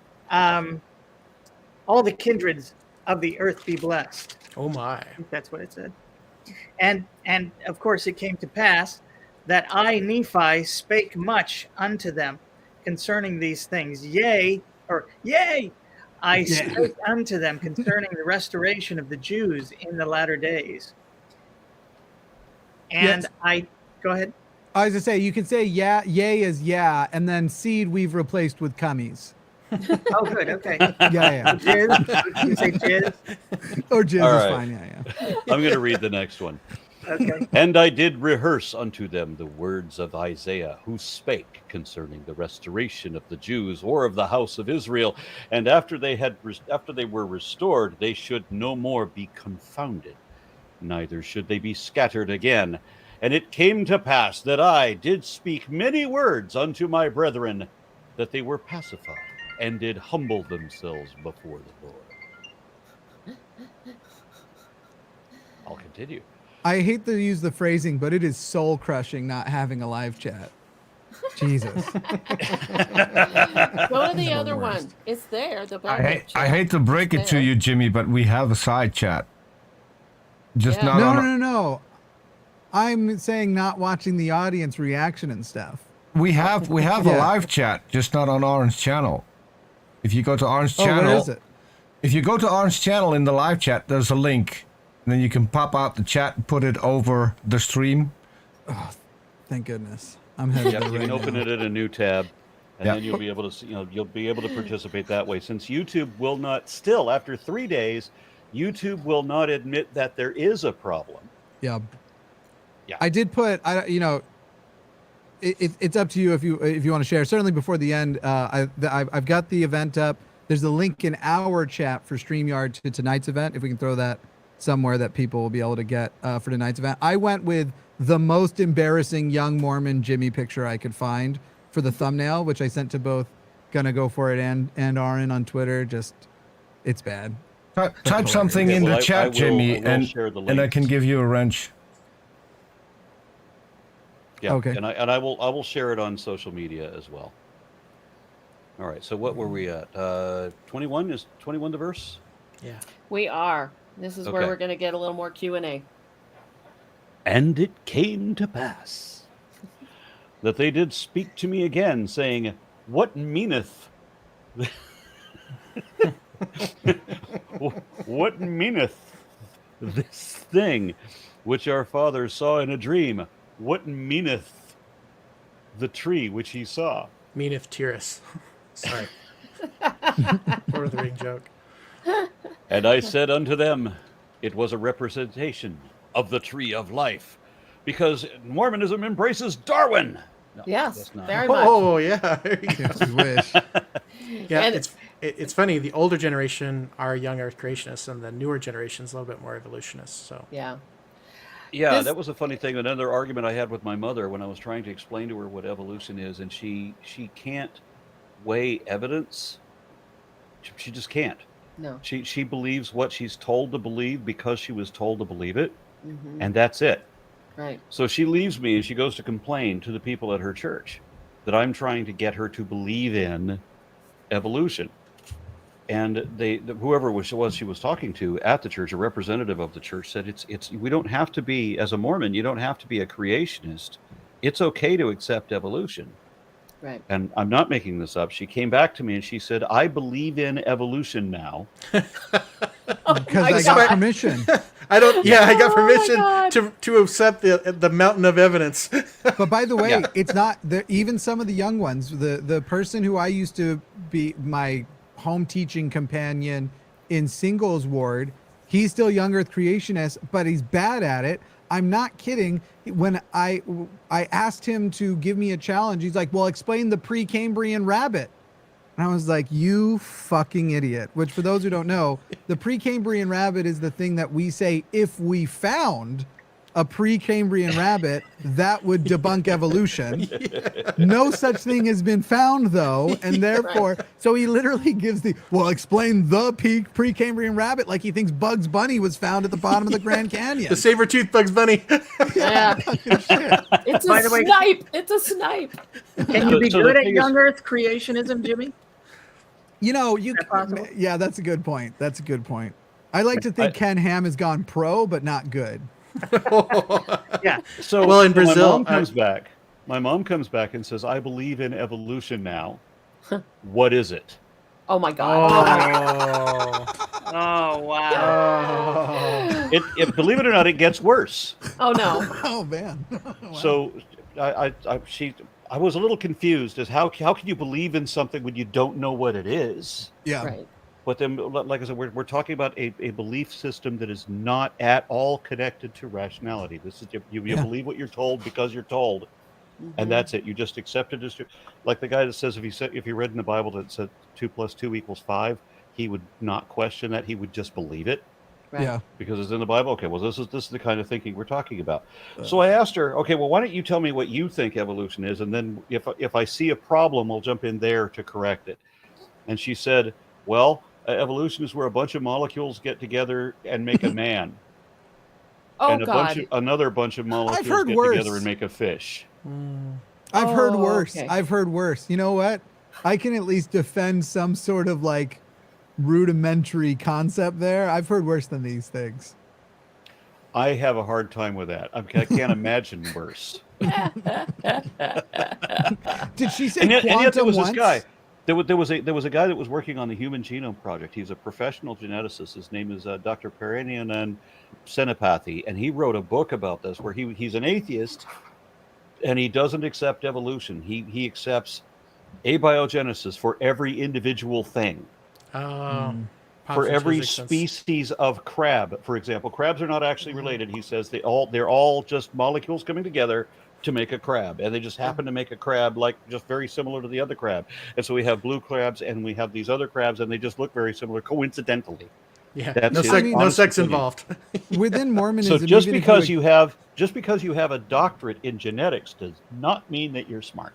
All the kindreds of the earth be blessed. Oh my. I think that's what it said. And of course it came to pass that I, Nephi, spake much unto them concerning these things. Yea, I spake unto them concerning the restoration of the Jews in the latter days. And Yes. Go ahead. I was to say, you can say yay is yeah, and then seed we've replaced with cummies. Oh, good. Okay. Yeah. Jizz. You say jizz? Or jizz All is right. fine. Yeah. I'm going to read the next one. Okay. And I did rehearse unto them the words of Isaiah, who spake concerning the restoration of the Jews or of the house of Israel. And after they were restored, they should no more be confounded, neither should they be scattered again. And it came to pass that I did speak many words unto my brethren, that they were pacified, and did humble themselves before the Lord. I'll continue. I hate to use the phrasing, but it is soul crushing not having a live chat. Jesus. Go to the other worst. one. It's there. I hate to break it to you, Jimmy, but we have a side chat. Just Yeah. not on. No. I'm saying not watching the audience reaction and stuff. We have a Yeah. live chat, just not on Orange Channel. If you go to Orange Oh, Channel, what is it? if you go to Orange Channel in the live chat, there's a link, and then you can pop out the chat and put it over the stream. Thank goodness. I'm headed Yep, there you right can open now. it in a new tab, and Yeah. then you'll be able to see, you'll be able to participate that way. Since YouTube will not, still after 3 days, YouTube will not admit that there is a problem. Yeah. Yeah. I did put, it's up to you if you want to share. Certainly before the end, I've got the event up. There's a link in our chat for StreamYard to tonight's event. If we can throw that somewhere that people will be able to get for tonight's event. I went with the most embarrassing young Mormon Jimmy picture I could find for the thumbnail, which I sent to both Gonna Go For It and Aaron on Twitter. Just, it's bad. Type something Yeah, in well, the I chat, will Jimmy, share the and I can links. give you a wrench. Yeah, Okay. and I will share it on social media as well. All right. So what were we at? 21 is 21 the verse? Yeah. We are. This is where Okay. we're going to get a little more Q&A. And it came to pass that they did speak to me again, saying, "What meaneth? What meaneth this thing which our fathers saw in a dream? What meaneth the tree which he saw?" Meaneth Tyrus. Sorry. Lord of the Ring joke. And I said unto them, it was a representation of the tree of life, because Mormonism embraces Darwin. No, Yes, that's not. very much. Oh yeah. There you go. If you wish. Yeah, And- it's funny. The older generation are young Earth creationists, and the newer generation is a little bit more evolutionists. So Yeah. Yeah, This- that was a funny thing. Another argument I had with my mother when I was trying to explain to her what evolution is, and she can't weigh evidence. She just can't. No. She believes what she's told to believe because she was told to believe it, Hmm. and that's it. Right. So she leaves me and she goes to complain to the people at her church that I'm trying to get her to believe in evolution. And whoever she was talking to at the church, a representative of the church, said it's we don't have to be, as a Mormon, you don't have to be a creationist. It's okay to accept evolution. Right. And I'm not making this up. She came back to me and she said, "I believe in evolution now." Because my I got God. permission. I don't. Yeah, I got Oh my permission God. to accept the mountain of evidence. But by the way, Yeah. it's not even some of the young ones. The person who I used to be my home teaching companion in singles ward, he's still young Earth creationist, but he's bad at it. I'm not kidding. When I asked him to give me a challenge, he's like, "Well, explain the Precambrian rabbit." And I was like, "You fucking idiot." Which, for those who don't know, the Precambrian rabbit is the thing that we say, if we found a Precambrian rabbit, that would debunk evolution. No such thing has been found, though, and therefore, so he literally gives explain the Precambrian rabbit like he thinks Bugs Bunny was found at the bottom of the Grand Canyon. The saber-toothed Bugs Bunny. Yeah. Shit. It's By a the way- snipe. It's a snipe. Can you be So the good at thing is- young Earth creationism, Jimmy? You know, you. that possible? Yeah, that's a good point. That's a good point. I like to think Ken Ham has gone pro, but not good. Yeah. So Well, in when Brazil, my mom comes back. My mom comes back and says, "I believe in evolution now." What is it? Oh my God. Oh. Oh wow. It believe it or not, it gets worse. Oh no. Oh man. Wow. So I was a little confused as how can you believe in something when you don't know what it is? yeah. Right. But then, like I said, we're talking about a belief system that is not at all connected to rationality. This is you Yeah. believe what you're told because you're told, Mhm. and that's it. You just accept it as true. Like the guy that says if you read in the Bible that said 2 + 2 = 5, he would not question that. He would just believe it Right. Yeah. because it's in the Bible. Okay, well this is the kind of thinking we're talking about. So I asked her, okay, well why don't you tell me what you think evolution is, and then if I see a problem, we'll jump in there to correct it. And she said, well, evolution is where a bunch of molecules get together and make a man, Oh and God. another bunch of molecules heard get worse. together and make a fish. I've heard Oh, worse. okay. I've heard worse. You know what? I can at least defend some sort of like rudimentary concept there. I've heard worse than these things. I have a hard time with that. I can't imagine worse. Did she say And yet there quantum was once? this guy. There was a guy that was working on the Human Genome Project. He's a professional geneticist. His name is Dr. Perenianan Senapathy, and he wrote a book about this where he's an atheist, and he doesn't accept evolution. He accepts abiogenesis for every individual thing. Oh. For every Physics, that's- species of crab, for example, crabs are not actually related. He says they're all just molecules coming together to make a crab, and they just happen to make a crab like just very similar to the other crab. And so we have blue crabs and we have these other crabs, and they just look very similar coincidentally. Yeah. That's No his sex, no honest sex opinion. involved. Within Mormonism, So just even if because you have a doctorate in genetics does not mean that you're smart.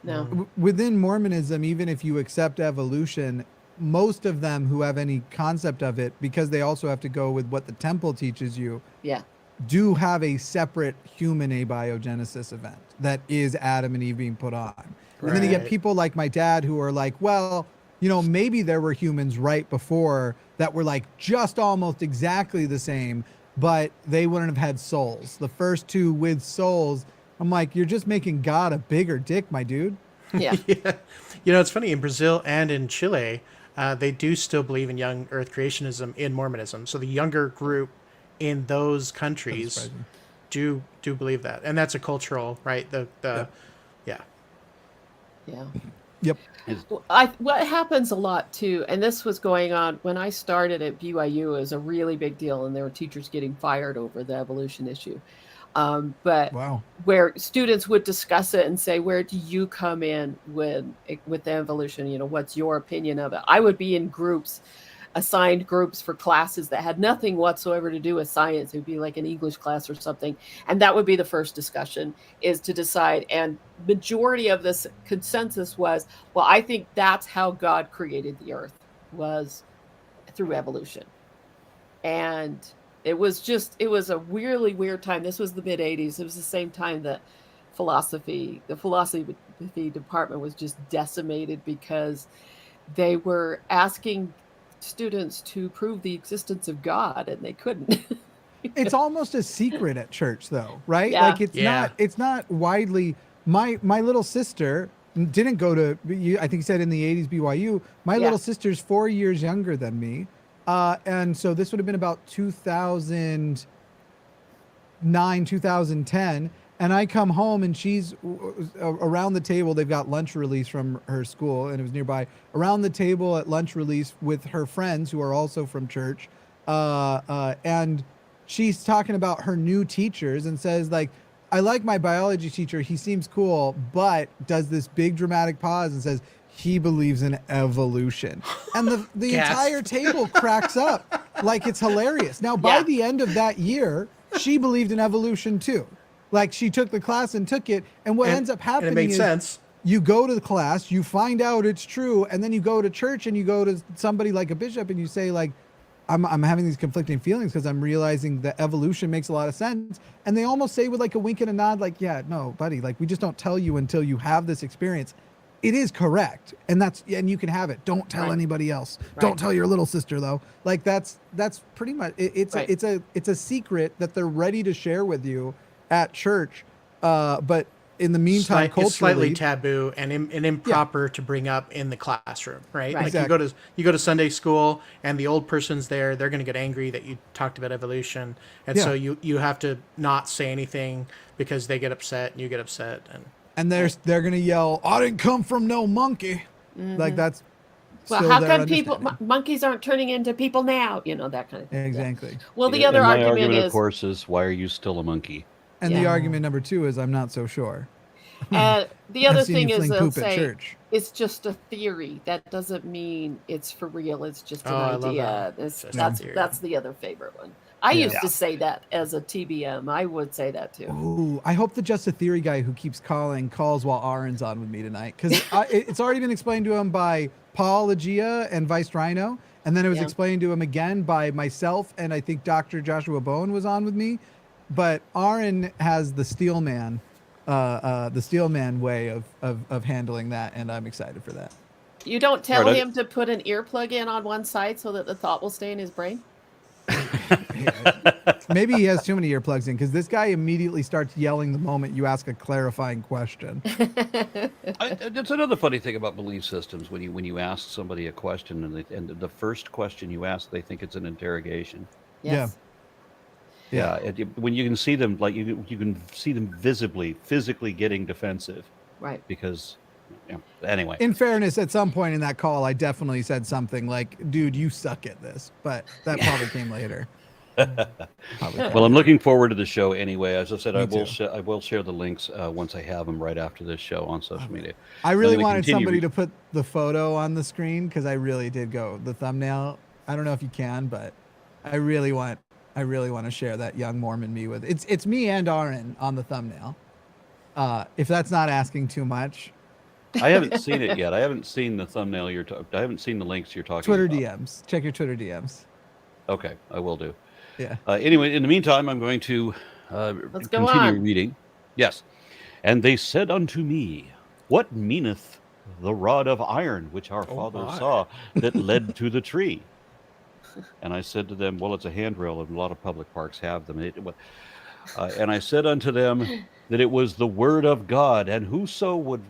No. within Mormonism, even if you accept evolution, most of them who have any concept of it, because they also have to go with what the temple teaches you, Yeah. do have a separate human abiogenesis event that is Adam and Eve being put on. And then you get Right. people like my dad who are like, well, maybe there were humans right before that were like just almost exactly the same, but they wouldn't have had souls. The first two with souls, I'm like, you're just making God a bigger dick, my dude. Yeah. Yeah. It's funny, in Brazil and in Chile, they do still believe in young earth creationism in Mormonism. So the younger group in those countries surprising. do believe that. And that's a cultural, right? Yeah. Yeah. Yep. What happens a lot too, and this was going on when I started at BYU, is a really big deal, and there were teachers getting fired over the evolution issue. But Wow. where students would discuss it and say, where do you come in with the evolution? What's your opinion of it? I would be in groups, assigned groups for classes that had nothing whatsoever to do with science. It would be like an English class or something. And that would be the first discussion, is to decide. And majority of this consensus was, well, I think that's how God created the earth, was through evolution. And it was a really weird time. This was the mid 80s. It was the same time that the philosophy department was just decimated because they were asking students to prove the existence of God, and they couldn't. It's almost a secret at church though, right? Yeah. Like Yeah. it's not widely. My little sister didn't go to, I think he said in the 80s BYU. My Yeah. little sister's 4 years younger than me. And so this would have been about 2009, 2010. And I come home and she's around the table. They've got lunch release from her school, and it was nearby. Around the table at lunch release with her friends who are also from church. And she's talking about her new teachers and says, like, I like my biology teacher. He seems cool, but does this big dramatic pause and says, he believes in evolution. And the Gasp. entire table cracks up like it's hilarious. Now, by Yeah. the end of that year, she believed in evolution too. Like, she took the class and took it. And what ends up And happening it made is sense. you go to the class, you find out it's true, and then you go to church and you go to somebody like a bishop and you say, like, I'm having these conflicting feelings because I'm realizing that evolution makes a lot of sense. And they almost say with like a wink and a nod, like, yeah, no, buddy, like, we just don't tell you until you have this experience. It is correct. And you can have it. Don't tell Right. anybody else. Right. Don't tell your little sister though. Like, that's pretty much it's Right. it's a secret that they're ready to share with you at church. But in the meantime, It's slightly culturally, taboo and improper to bring up in the classroom, right? Right. Like you go to Sunday school and the old person's there, they're going to get angry that you talked about evolution, and Yeah. so you have to not say anything because they get upset and you get upset, and they're gonna yell, "I didn't come from no monkey." Like, that's Well, still how their come people understanding. monkeys aren't turning into people now? That kind of thing. Yeah. Exactly. Well, the Yeah, other and my argument argument, is, of course, is why are you still a monkey? And Yeah. the argument number 2 is, I'm not so sure. the other I've seen thing you is fling they'll poop at say church. it's just a theory. That doesn't mean it's for real. It's just an Oh, I love idea. that. It's- Just That's a theory. that's the other favorite one. I Yeah. used to say that as a TBM. I would say that too. Ooh, I hope the Just a Theory guy who keeps calls while Aaron's on with me tonight, because it's already been explained to him by Paul Legia and Vice Rhino, and then it was Yeah. explained to him again by myself, and I think Dr. Joshua Bowen was on with me. But Aaron has the Steelman way of handling that, and I'm excited for that. You don't tell Right, him to put an earplug in on one side so that the thought will stay in his brain? Maybe he has too many earplugs in, because this guy immediately starts yelling the moment you ask a clarifying question. It's another funny thing about belief systems. When you ask somebody a question and the first question you ask, they think it's an interrogation. Yes. Yeah, when you can see them, like you can see them physically getting defensive Right. because, anyway. In fairness, at some point in that call, I definitely said something like, "Dude, you suck at this," but that probably came later. Well, I'm looking forward to the show anyway. As I said, Me I will too. I will share the links once I have them right after this show on social media. I really gonna wanted continue somebody re- to put the photo on the screen, because I really did go the thumbnail. I don't know if you can, but I really want to share that young Mormon me with. It's me and Aaron on the thumbnail. If that's not asking too much. I haven't seen it yet. I haven't seen the thumbnail I haven't seen the links you're talking Twitter about. DMs. Check your Twitter DMs. Okay, I will do. Yeah. Anyway, in the meantime, I'm going to Let's go continue on. reading. Yes. And they said unto me, what meaneth the rod of iron which our father my. saw that led to the tree? And I said to them, well, it's a handrail, and a lot of public parks have them. And I said unto them that it was the word of God, and whoso would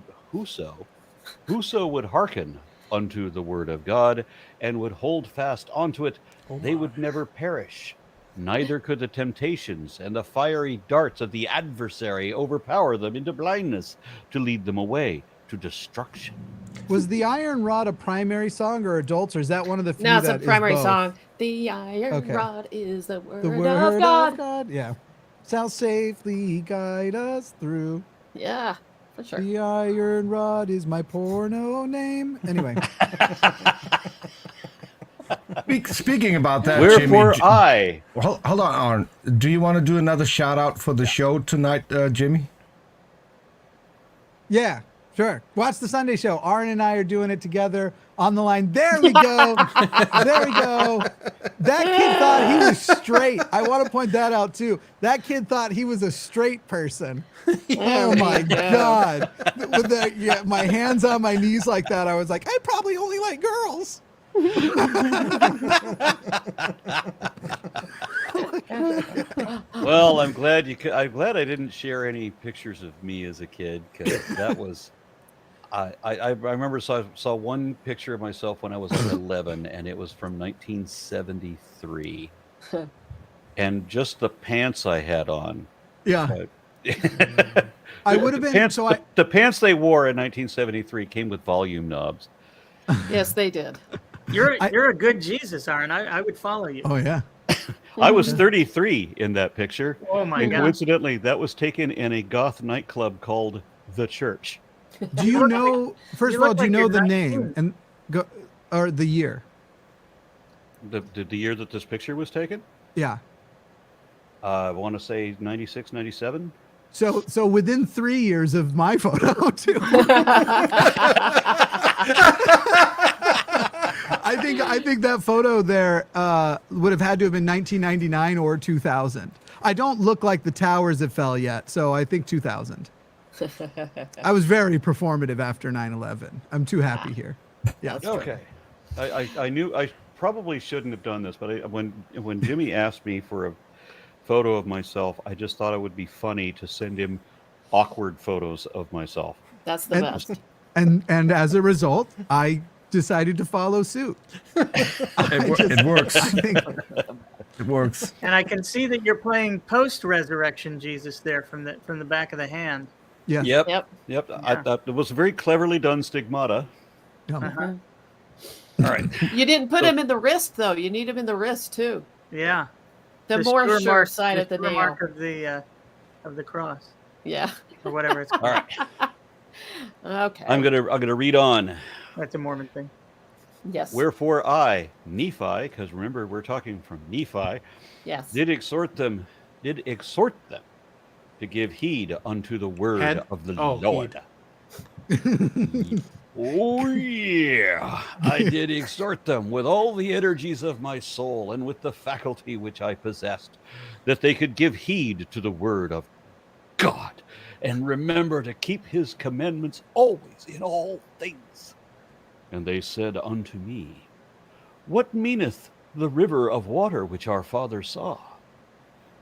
hearken unto the word of God and would hold fast unto it, they would never perish. Neither could the temptations and the fiery darts of the adversary overpower them into blindness to lead them away to destruction. Was the Iron Rod a primary song or adults, or is that one of the few No, it's a that is primary both? song. The iron Okay. rod is the word, The word of God. of God. Yeah. Shall safely guide us through. Yeah, for sure. The iron rod is my porno name. Anyway. Speaking about that, Wherefore Jimmy. I, Hold on, Arn. Do you want to do another shout out for the show tonight, Jimmy? Yeah, sure. Watch the Sunday show. Aaron and I are doing it together on the line. There we go. There we go. That kid thought he was straight. I want to point that out too. That kid thought he was a straight person. Oh my God. With that, yeah, my hands on my knees like that, I was like, I probably only like girls. well, I'm glad I didn't share any pictures of me as a kid, because that was, I remember saw one picture of myself when I was like 11, and it was from 1973, and just the pants I had on. Yeah. I would have been the pants they wore in 1973 came with volume knobs. Yes, they did. You're a good Jesus, Aaron. I would follow you. Oh yeah. I was 33 in that picture. Oh my And God. coincidentally, that was taken in a goth nightclub called The Church. Do you know, first of all, do you know the 19. name and go or the year? The year that this picture was taken? Yeah. I want to say 96, 97. So within 3 years of my photo too. I think that photo there would have had to have been 1999 or 2000. I don't look like the towers that fell yet, so I think 2000. I was very performative after 9/11. I'm too happy here. Yeah. That's true. Okay. I knew I probably shouldn't have done this, but when Jimmy asked me for a photo of myself, I just thought it would be funny to send him awkward photos of myself. That's the And- best. And as a result, I decided to follow suit. It works. I think It works. And I can see that you're playing post-resurrection Jesus there from the back of the hand. yeah. Yep. Yep. I thought it was very cleverly done stigmata. Yeah. Uh-huh. All right. You didn't put him in the wrist, though. You need him in the wrist, too. Yeah. The more sure sure mark- side of the sure nail. mark of the cross Yeah. or whatever it's called. All right. Okay. I'm gonna read on. That's a Mormon thing. Yes. Wherefore I, Nephi, because remember we're talking from Nephi, Yes. did exhort them to give heed unto the word Head? of the Oh, Lord. Oh yeah, I did exhort them with all the energies of my soul and with the faculty which I possessed, that they could give heed to the word of God and remember to keep his commandments always in all things. And they said unto me, what meaneth the river of water which our father saw?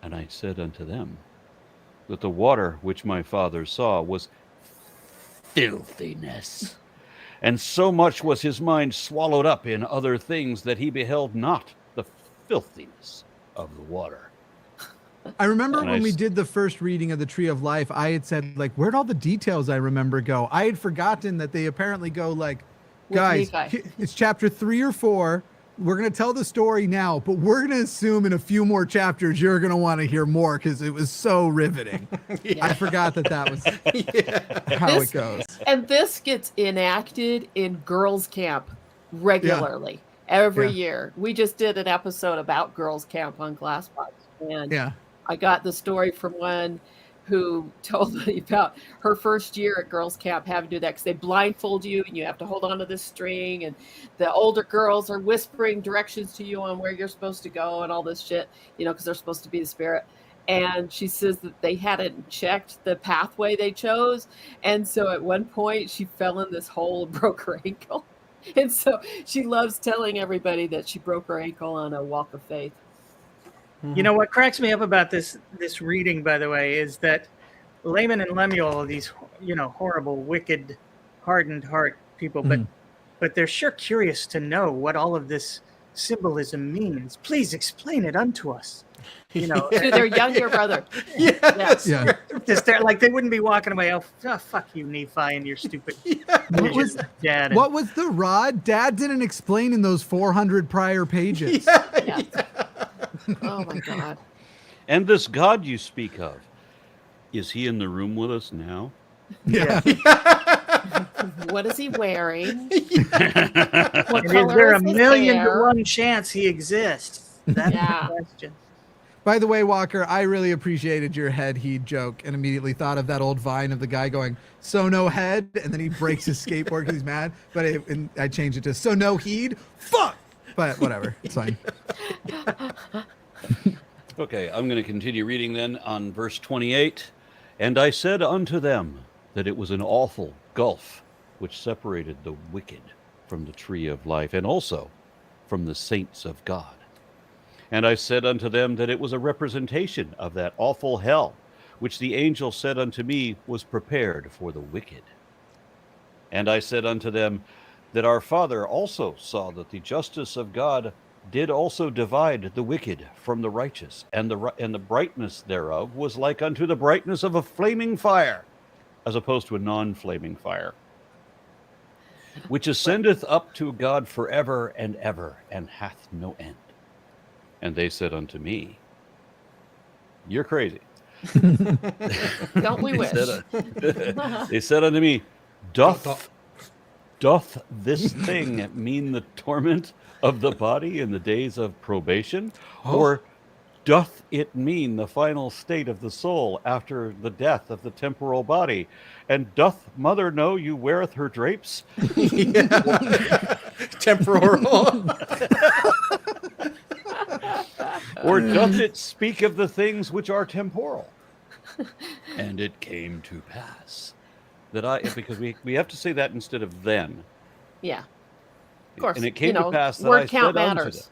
And I said unto them, that the water which my father saw was filthiness. And so much was his mind swallowed up in other things that he beheld not the filthiness of the water. I remember And when I we s- did the first reading of the Tree of Life, I had said, like, where'd all the details I remember go? I had forgotten that they apparently go, like, With guys, Nephi. it's chapter 3 or 4. We're going to tell the story now, but we're going to assume in a few more chapters you're going to want to hear more because it was so riveting. I forgot that was how This- it goes. And this gets enacted in girls' camp regularly every Yeah. year. We just did an episode about girls' camp on Glassbox. And Yeah. I got the story from one who told me about her first year at girls' camp having to do that because they blindfold you and you have to hold on to this string. And the older girls are whispering directions to you on where you're supposed to go and all this shit, because they're supposed to be the spirit. And she says that they hadn't checked the pathway they chose. And so at one point she fell in this hole and broke her ankle. And so she loves telling everybody that she broke her ankle on a walk of faith. You know what cracks me up about this reading, by the way, is that Laman and Lemuel are these, horrible, wicked, hardened heart people, but they're sure curious to know what all of this symbolism means. Please explain it unto us. To their younger brother. Yes. Yeah. Just like they wouldn't be walking away. Oh, fuck you, Nephi, and your stupid What was, dad. what was the rod? Dad didn't explain in those 400 prior pages. Yeah. Oh my God. And this God you speak of, is he in the room with us now? Yeah. What is he wearing? What And is color there a is his million hair? to one chance he exists? That's Yeah. the question. By the way, Walker, I really appreciated your head heed joke and immediately thought of that old vine of the guy going, "So no head," and then he breaks his skateboard because he's mad. But I changed it to "So no heed." Fuck. But whatever, it's fine. Okay, I'm going to continue reading then on verse 28. And I said unto them that it was an awful gulf which separated the wicked from the tree of life, and also from the saints of God. And I said unto them that it was a representation of that awful hell, which the angel said unto me was prepared for the wicked. And I said unto them that our father also saw that the justice of God did also divide the wicked from the righteous, and the brightness thereof was like unto the brightness of a flaming fire, as opposed to a non-flaming fire, which ascendeth up to God forever and ever, and hath no end. And they said unto me, you're crazy. Don't we wish? They said unto me, doth this thing mean the torment of the body in the days of probation? Or doth it mean the final state of the soul after the death of the temporal body? And doth mother know you weareth her drapes? Temporal. Or doth it speak of the things which are temporal? And it came to pass that because we have to say that instead of then. Yeah. Of course. And it came to pass that word I count said unto matters. them.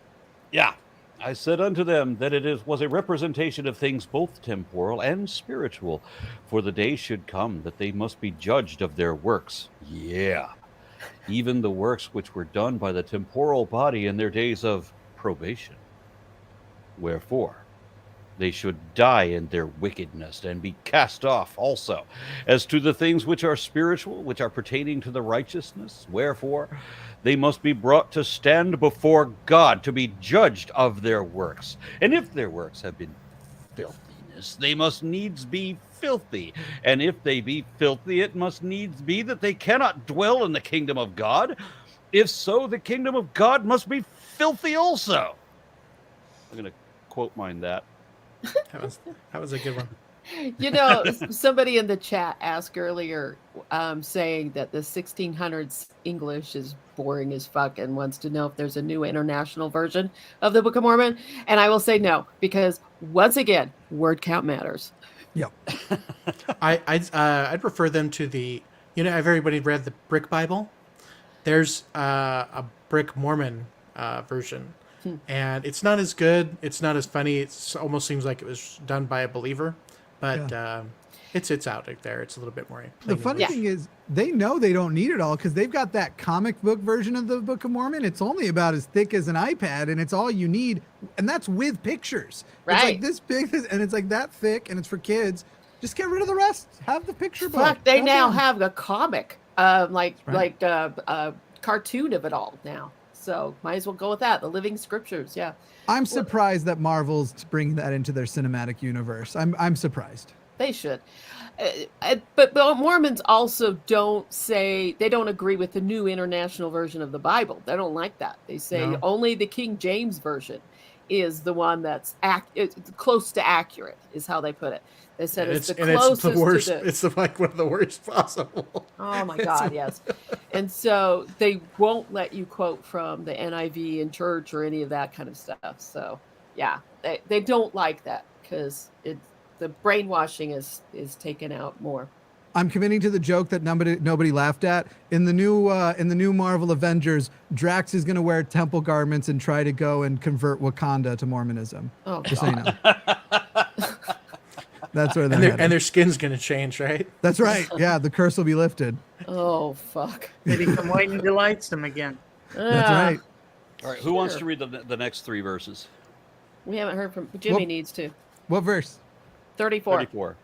Yeah. I said unto them that was a representation of things both temporal and spiritual, for the day should come that they must be judged of their works. Yeah. Even the works which were done by the temporal body in their days of probation. Wherefore, they should die in their wickedness and be cast off also. As to the things which are spiritual, which are pertaining to the righteousness, wherefore they must be brought to stand before God to be judged of their works. And if their works have been filthiness, they must needs be filthy. And if they be filthy, it must needs be that they cannot dwell in the kingdom of God. If so, the kingdom of God must be filthy also. I'm going to quote mine that. That was a good one. Somebody in the chat asked earlier, saying that the 1600s English is boring as fuck and wants to know if there's a new international version of the Book of Mormon. And I will say no, because once again, word count matters. Yep. I'd refer them to the. Have everybody read the Brick Bible? There's a Brick Mormon version. And it's not as good. It's not as funny. It almost seems like it was done by a believer, but it's out there. It's a little bit more. The funny thing is, they know they don't need it all because they've got that comic book version of the Book of Mormon. It's only about as thick as an iPad, and it's all you need, and that's with pictures. It's like this big, and it's like that thick, and it's for kids. Just get rid of the rest. Have the picture book. Fuck, they now have a comic, cartoon of it all now. So might as well go with that. The Living Scriptures, yeah. I'm surprised that Marvel's bringing that into their cinematic universe. I'm surprised. They should. But Mormons also don't agree with the new international version of the Bible. They don't like that. They say only the King James version is the one that's close to accurate, is how they put it. They said it's the closest it's the worst. to the... It's one of the worst possible. Oh my God, yes. And so they won't let you quote from the NIV in church or any of that kind of stuff. So yeah, they don't like that because the brainwashing is taken out more. I'm committing to the joke that nobody laughed at. In the new Marvel Avengers, Drax is going to wear temple garments and try to go and convert Wakanda to Mormonism. Oh, Just so you God. know. That's where they're headed. And their skin's gonna change, right? That's right. Yeah, the curse will be lifted. Oh, fuck. They become white and delightsome again. That's right. All right, who wants Sure. to read the next three verses? We haven't heard from Jimmy. Well- Needs to. What verse? 34. 34.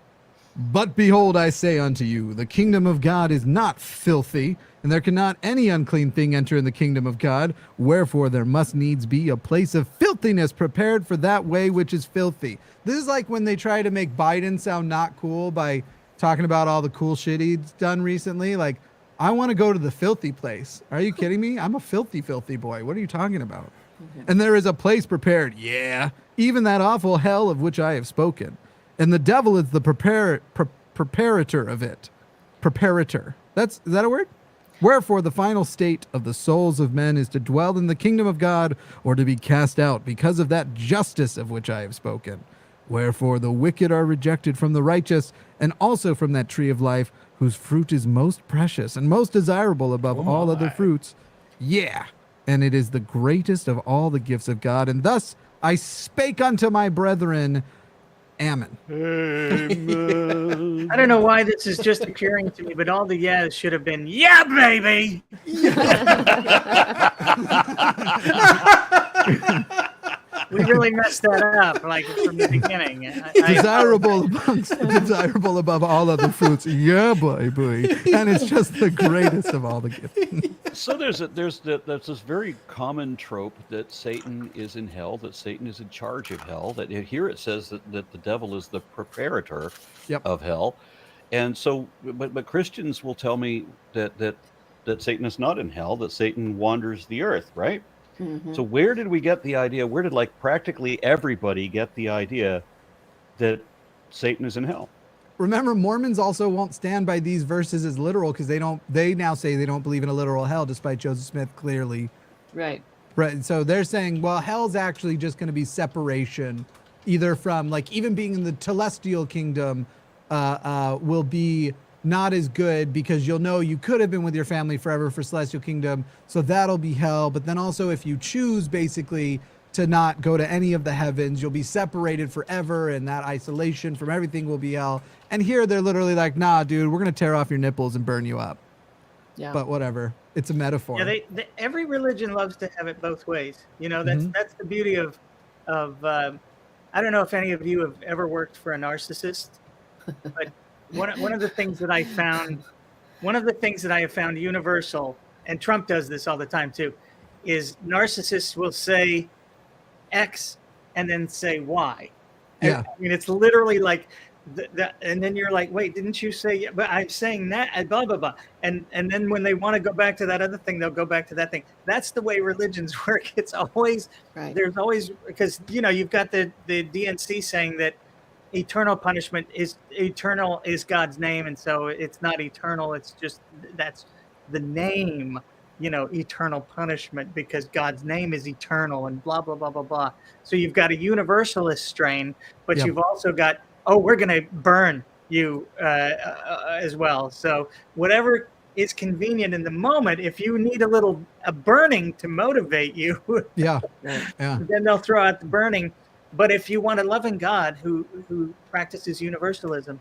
But behold, I say unto you, the kingdom of God is not filthy, and there cannot any unclean thing enter in the kingdom of God. Wherefore there must needs be a place of filthiness prepared for that way which is filthy. This is like when they try to make Biden sound not cool by talking about all the cool shit he's done recently. Like, I want to go to the filthy place. Are you kidding me? I'm a filthy boy. What are you talking about? And there is a place prepared. Yeah, even that awful hell of which I have spoken. And the devil is the preparator of it. Preparator. Is that a word? Wherefore the final state of the souls of men is to dwell in the kingdom of God or to be cast out because of that justice of which I have spoken. Wherefore the wicked are rejected from the righteous and also from that tree of life whose fruit is most precious and most desirable above all other fruits. Yeah. And it is the greatest of all the gifts of God. And thus I spake unto my brethren, Amen. I don't know why this is just occurring to me, but all the yeahs should have been, yeah, baby. We really messed that up, like from the beginning. Desirable above all other fruits. Yeah, boy. And it's just the greatest of all the gifts. So there's this very common trope that Satan is in hell, that Satan is in charge of hell. That here it says that the devil is the preparator of hell, and so but Christians will tell me that Satan is not in hell, that Satan wanders the earth, right? Mhm. So where did we get the idea? Where did like practically everybody get the idea that Satan is in hell? Remember, Mormons also won't stand by these verses as literal because they now say they don't believe in a literal hell, despite Joseph Smith clearly. Right. Right. So they're saying, well, hell's actually just going to be separation, either from like even being in the celestial kingdom will be not as good because you'll know you could have been with your family forever for celestial kingdom. So that'll be hell. But then also if you choose basically to not go to any of the heavens, you'll be separated forever, and that isolation from everything will be hell. And here they're literally like, nah, dude, we're going to tear off your nipples and burn you up. Yeah. But whatever. It's a metaphor. Yeah, every religion loves to have it both ways. You know, that's the beauty of I don't know if any of you have ever worked for a narcissist, but one of the things that I have found universal, and Trump does this all the time too, is narcissists will say X and then say Y. Yeah. I mean, it's literally like and then you're like, wait, didn't you say? But I'm saying that, blah blah blah, and then when they want to go back to that other thing, they'll go back to that thing. That's the way religions work. It's always there's always, because you've got the DNC saying that eternal punishment is God's name, and so it's not eternal. It's just that's the name, eternal punishment, because God's name is eternal, and blah blah blah blah blah. So you've got a universalist strain, but you've also got, we're going to burn you as well. So whatever is convenient in the moment, if you need a burning to motivate you, then they'll throw out the burning. But if you want a loving God who practices universalism,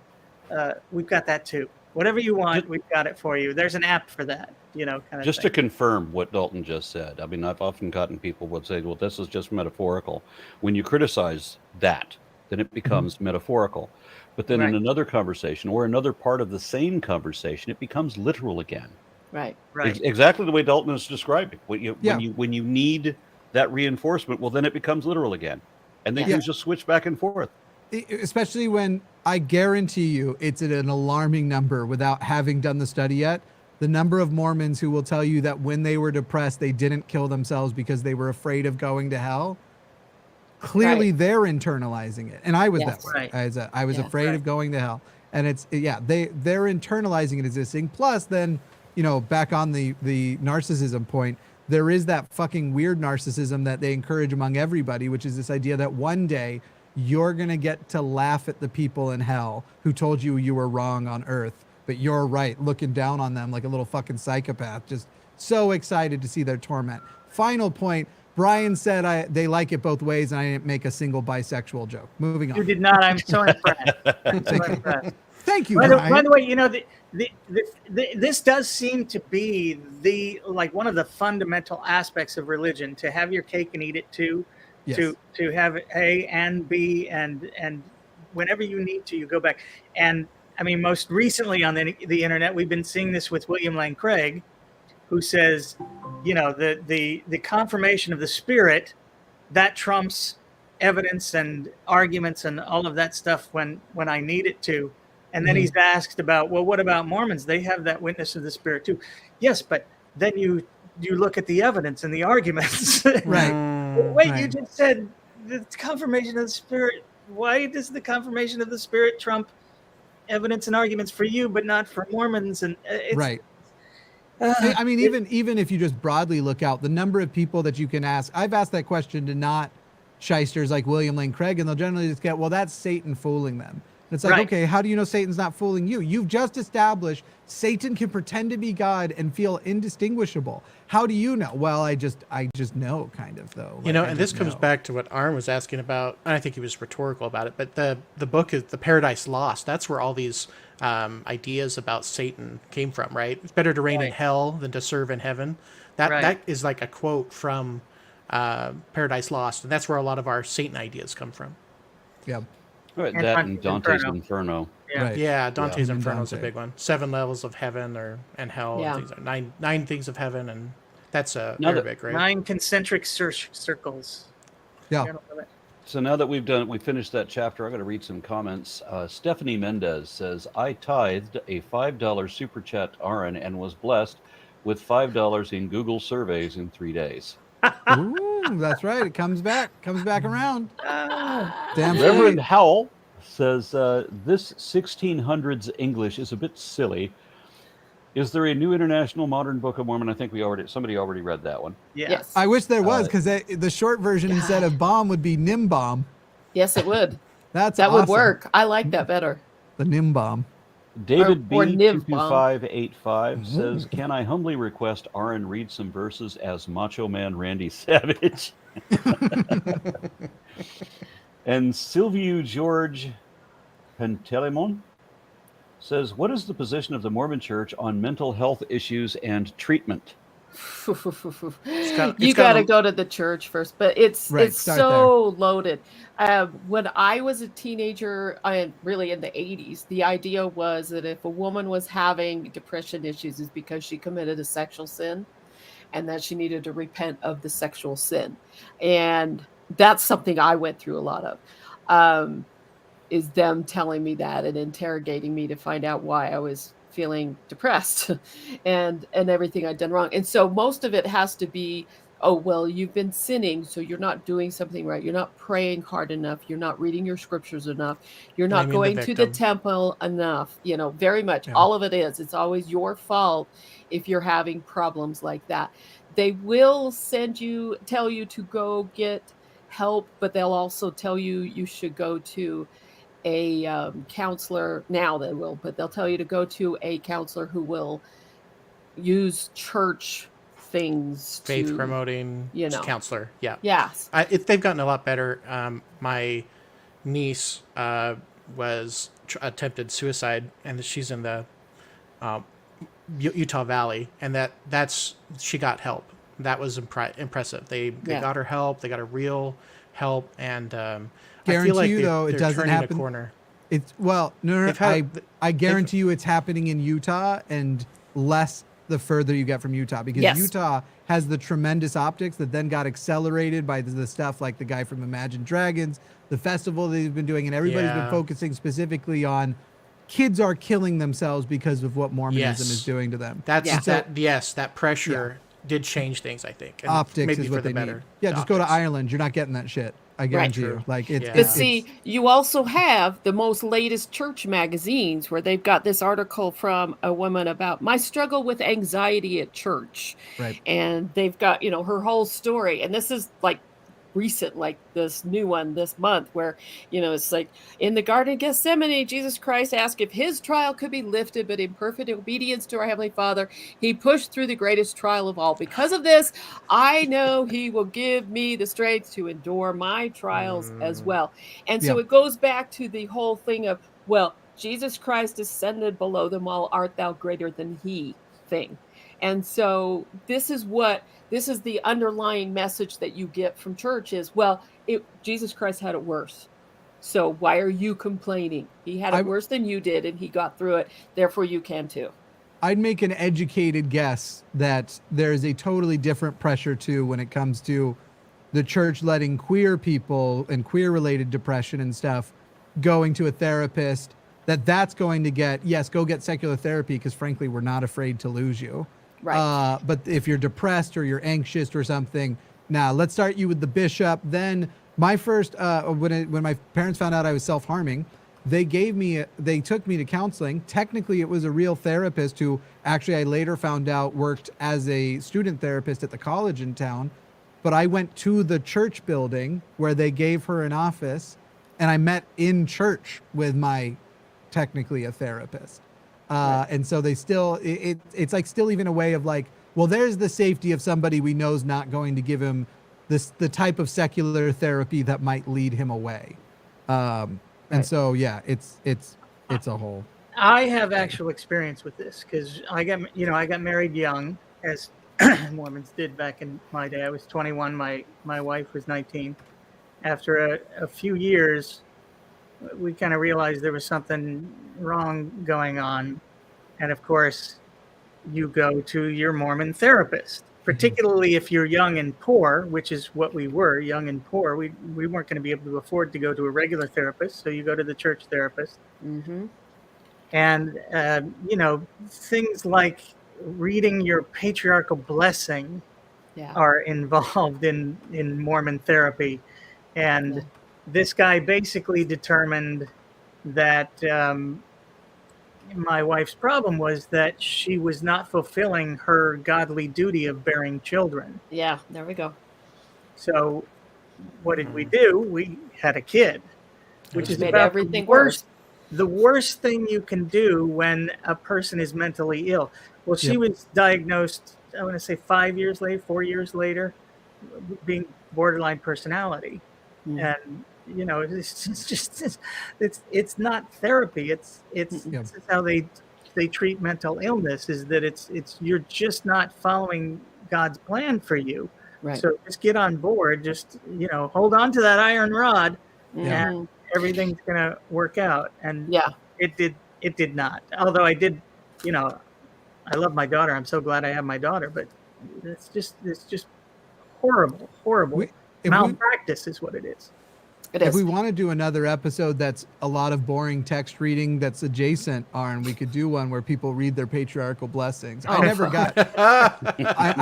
we've got that too. Whatever you want, we've got it for you. There's an app for that, kind of Just thing. to confirm what Dalton just said, I mean, I've often gotten people would say, well, this is just metaphorical. When you criticize that, then it becomes metaphorical. But then in another conversation or another part of the same conversation, it becomes literal again. Right. Exactly the way Dalton is describing. When you need that reinforcement, well, then it becomes literal again. And they can just switch back and forth. Especially when I guarantee you it's at an alarming number without having done the study yet. The number of Mormons who will tell you that when they were depressed, they didn't kill themselves because they were afraid of going to hell. Clearly they're internalizing it. And I was that way. I was afraid of going to hell. And they're internalizing it as this thing. Plus then, back on the narcissism point, there is that fucking weird narcissism that they encourage among everybody, which is this idea that one day you're going to get to laugh at the people in hell who told you you were wrong on earth, but you're right, looking down on them like a little fucking psychopath, just so excited to see their torment. Final point, Brian said they like it both ways, and I didn't make a single bisexual joke. Moving on. You did not. I'm so impressed. I'm so impressed. Thank you, By Brian. the way, you know, this does seem to be one of the fundamental aspects of religion, to have your cake and eat it too. Yes. To have A and B, and whenever you need to, you go back. And I mean, most recently on the internet, we've been seeing this with William Lane Craig, who says, you know, the confirmation of the Spirit that trumps evidence and arguments and all of that stuff when I need it to. And then he's asked about, well, what about Mormons? They have that witness of the Spirit too. Yes, but then you look at the evidence and the arguments. Right. Wait, Right. you just said the confirmation of the Spirit. Why does the confirmation of the Spirit trump evidence and arguments for you, but not for Mormons? And it's, Right. I mean, even if you just broadly look out, the number of people that you can ask, I've asked that question to not shysters like William Lane Craig, and they'll generally just get, well, that's Satan fooling them. And it's like, Right. okay, how do you know Satan's not fooling you? You've just established Satan can pretend to be God and feel indistinguishable. How do you know? Well, I just know, kind of, though. You Like, know, I and this just comes know. back to what Arn was asking about. And I think he was rhetorical about it, but the book is The Paradise Lost. That's where all these ideas about Satan came from, right? It's better to reign in Right. hell than to serve in heaven. That Right. that is like a quote from Paradise Lost, and that's where a lot of our Satan ideas come from. Yeah. Right, And that and Dante's Dante's Inferno. Yeah. Right. Yeah, Dante's Even Inferno is a Dante. big one. 7 levels of heaven and hell. Yeah. And things, nine things of heaven, and that's Now that- Arabic, right? 9 concentric circles. Yeah. So now that we finished that chapter, I'm going to read some comments. Stephanie Mendez says, I tithed a $5 super chat to Aaron and was blessed with $5 in Google surveys in 3 days. Ooh, that's right. It comes back around. Damn Reverend straight. Howell says, this 1600s English is a bit silly. Is there a new International Modern Book of Mormon? I think somebody already read that one. Yeah. Yes. I wish there was, because the short version instead of bomb would be Nim Bomb. Yes, it would. That's That would awesome. work. I like that better. The Nim Bomb. David or B. Niv 22585 says, can I humbly request Aaron read some verses as Macho Man Randy Savage? And Silviu George Pentelemon says, what is the position of the Mormon Church on mental health issues and treatment? You got to go to the church first, but it's Right, it's start so loaded. When I was a teenager, really in the 80s, the idea was that if a woman was having depression issues, is because she committed a sexual sin, and that she needed to repent of the sexual sin, and that's something I went through a lot of. Is them telling me that and interrogating me to find out why I was feeling depressed and everything I'd done wrong. And so most of it has to be, oh, well, you've been sinning, so you're not doing something right. You're not praying hard enough. You're not reading your scriptures enough. You're not Blaming the going to the victim. temple enough. Very much. Yeah. All of it is. It's always your fault if you're having problems like that. They will tell you to go get help, but they'll also tell you should go to a counselor. Now they will, but they'll tell you to go to a counselor who will use church things, Faith to, promoting counselor. Yeah. Yes. They've gotten a lot better. My niece was attempted suicide, and she's in the Utah Valley, and she got help. That was impressive. They got her help. They got her real help, and I feel Guarantee like you, though, it they're doesn't turning happen. a corner. It's no. They've had- I guarantee you, it's happening in Utah, and less the further you get from Utah, because Yes. Utah has the tremendous optics that then got accelerated by the stuff like the guy from Imagine Dragons, the festival they've been doing, and everybody's been Yeah. focusing specifically on kids are killing themselves because of what Mormonism Yes. is doing to them. That's Yeah. that pressure did change things, I think. And Optics maybe is for what the they better. need. Yeah, The just go to optics. Ireland. You're not getting that shit. I guarantee you. True. Like it's. Yeah. But see, you also have the most latest church magazines where they've got this article from a woman about my struggle with anxiety at church. Right. And they've got, her whole story. And this is like recent, like this new one this month, where, it's like in the Garden of Gethsemane, Jesus Christ asked if his trial could be lifted, but in perfect obedience to our Heavenly Father, he pushed through the greatest trial of all. Because of this, I know he will give me the strength to endure my trials as well. And so Yeah. it goes back to the whole thing of, well, Jesus Christ descended below them all, art thou greater than he thing. And so this is the underlying message that you get from church is, well, Jesus Christ had it worse. So why are you complaining? He had it worse than you did, and he got through it. Therefore, you can too. I'd make an educated guess that there's a totally different pressure too when it comes to the church letting queer people and queer related depression and stuff going to a therapist, that's going to go get secular therapy, because frankly, we're not afraid to lose you. Right. But if you're depressed or you're anxious or something, let's start you with the bishop. Then my first, when my parents found out I was self-harming, they took me to counseling. Technically, it was a real therapist who actually I later found out worked as a student therapist at the college in town. But I went to the church building where they gave her an office, and I met in church with my technically a therapist. And so they still, it's like still even a way of like, well, there's the safety of somebody we know is not going to give him the type of secular therapy that might lead him away. And so, yeah, it's a whole. I have actual experience with this because I got married young, as Mormons did back in my day. I was 21. My wife was 19. After a few years, we kind of realized there was something wrong going on. And of course, you go to your Mormon therapist, particularly if you're young and poor, which is what we were, young and poor. We weren't going to be able to afford to go to a regular therapist. So you go to the church therapist. Mm-hmm. And, things like reading your patriarchal blessing are involved in Mormon therapy. And this guy basically determined that my wife's problem was that she was not fulfilling her godly duty of bearing children. Yeah, there we go. So what did we do? We had a kid, which is made about everything worse. The worst thing you can do when a person is mentally ill. Well, she was diagnosed, I want to say 4 years later, being borderline personality. And, it's not therapy. It's how they treat mental illness, is that you're just not following God's plan for you. Right. So just get on board, just, hold on to that iron rod and everything's going to work out. And it did not. Although I did, I love my daughter. I'm so glad I have my daughter, but it's just horrible. Malpractice is what it is. If we want to do another episode that's a lot of boring text reading that's adjacent, Arn, we could do one where people read their patriarchal blessings. I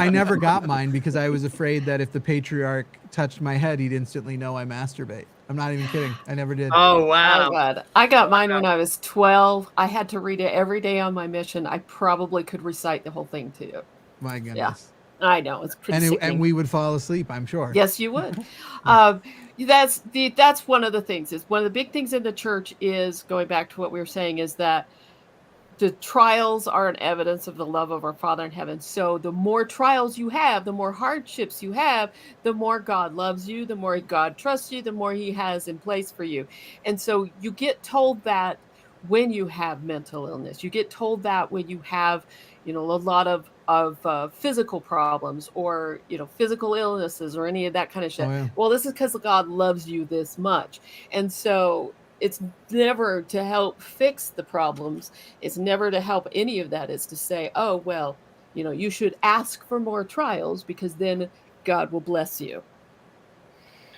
never got mine because I was afraid that if the patriarch touched my head, he'd instantly know I masturbate. I'm not even kidding. I never did. Oh, wow. Oh, God. I got mine when I was 12. I had to read it every day on my mission. I probably could recite the whole thing to you. My goodness. Yeah, I know. It's pretty sickening. And we would fall asleep, I'm sure. Yes, you would. That's one of the things. Is one of the big things in the church is, going back to what we were saying, is that the trials are an evidence of the love of our Father in heaven. So the more trials you have, the more hardships you have, the more God loves you, the more God trusts you, the more he has in place for you. And so you get told that when you have mental illness, you get told that when you have, a lot of physical problems or, physical illnesses or any of that kind of shit. Oh, yeah. Well, this is because God loves you this much. And so it's never to help fix the problems. It's never to help any of that. It's to say, oh, well, you should ask for more trials because then God will bless you.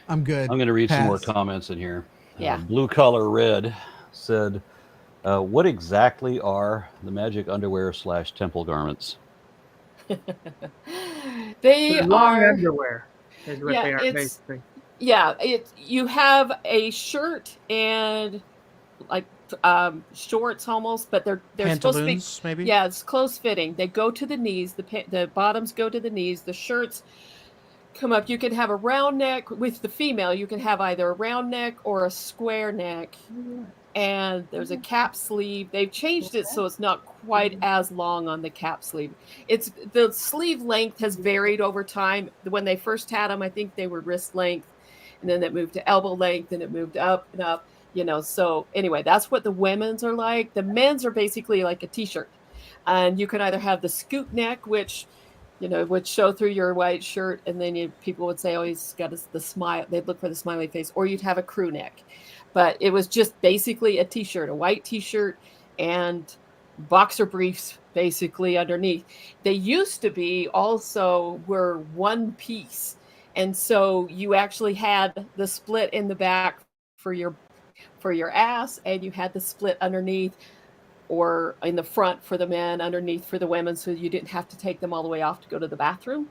I'm good. I'm going to read some more Pass. comments in here. Yeah. Blue Collar Red said, what exactly are the magic underwear / temple garments? They Long are underwear is what they are, basically. Yeah, you have a shirt and like shorts almost, but they're supposed to be, Pantaloons, maybe? yeah, it's close fitting. They go to the knees. The bottoms go to the knees. The shirts come up, you can have a round neck with the female. You can have either a round neck or a square neck. And there's a cap sleeve. They've changed it so it's not quite as long on the cap sleeve. It's the sleeve length has varied over time. When they first had them, I think they were wrist length, and then it moved to elbow length, and it moved up and up. So anyway, that's what the women's are like. The men's are basically like a t-shirt, and you can either have the scoop neck, which would show through your white shirt, and then people would say, oh, he's got the smile. They'd look for the smiley face, or you'd have a crew neck. But it was just basically a t-shirt, a white t-shirt, and boxer briefs basically underneath. They used to be also were one piece. And so you actually had the split in the back for your ass, and you had the split underneath or in the front for the men, underneath for the women, so you didn't have to take them all the way off to go to the bathroom.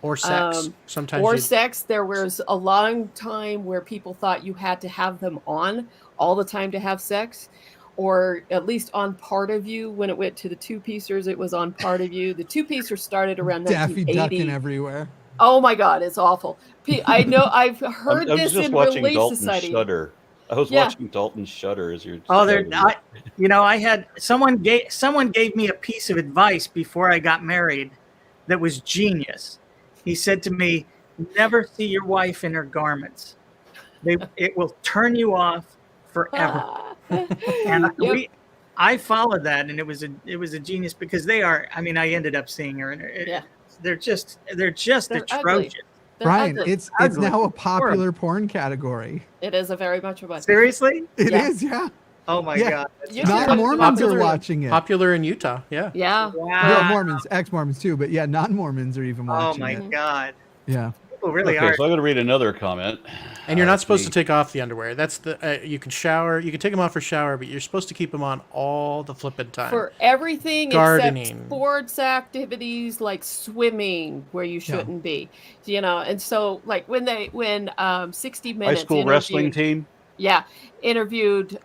Or sex. Sometimes. Or sex. There was a long time where people thought you had to have them on all the time to have sex, or at least on part of you. When it went to the two-piecers, it was on part of you. The two-piecers started around Daffy 1980. ducking everywhere. Oh my God, it's awful. I know I've heard I was this just in watching Relief Dalton Society. shudder. I was watching Dalton shudder as you're. Oh, I had someone gave me a piece of advice before I got married that was genius. He said to me, "Never see your wife in her garments. It will turn you off forever." And I followed that, and it was a genius, because they are. I mean, I ended up seeing her, and they're just atrocious. Ugly. Brian, ugly. it's Ugly. now a popular porn category. It is a very much of a Seriously? It Yeah. is, yeah. Oh my Yeah. God! You Non-Mormons are Popular- watching it. Popular in Utah. Yeah. Yeah. Real Wow! Mormons, ex-Mormons too, but yeah, non-Mormons are even Oh watching my it. God! Yeah. People really Okay, are. so I'm going to read another comment. And you're not supposed to take off the underwear. That's the you can shower. You can take them off for shower, but you're supposed to keep them on all the flipping time. For everything Gardening. except sports activities like swimming, where you shouldn't be, and so like when 60 High Minutes school wrestling interviewed- team. interviewed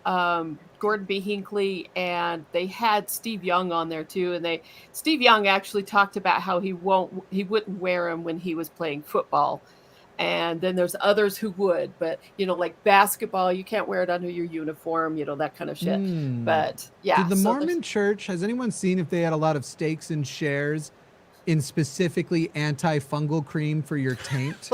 Gordon B. Hinckley, and they had Steve Young on there too, and Steve Young actually talked about how he wouldn't wear them when he was playing football, and then there's others who would, but like basketball, you can't wear it under your uniform, that kind of shit. But yeah, Did the so Mormon Church, has anyone seen if they had a lot of stakes and shares in specifically antifungal cream for your taint?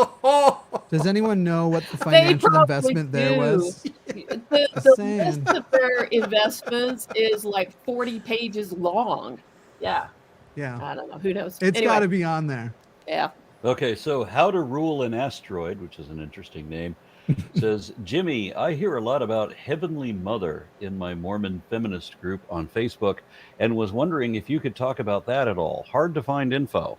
Does anyone know what the financial probably investment there do. was? The saying. list of their investments is like 40 pages long. Yeah, Yeah. I don't know. Who knows? It's Anyway, got to be on there. Yeah. Okay, so How to Rule an Asteroid, which is an interesting name, says, Jimmy, I hear a lot about Heavenly Mother in my Mormon feminist group on Facebook, and was wondering if you could talk about that at all. Hard to find info.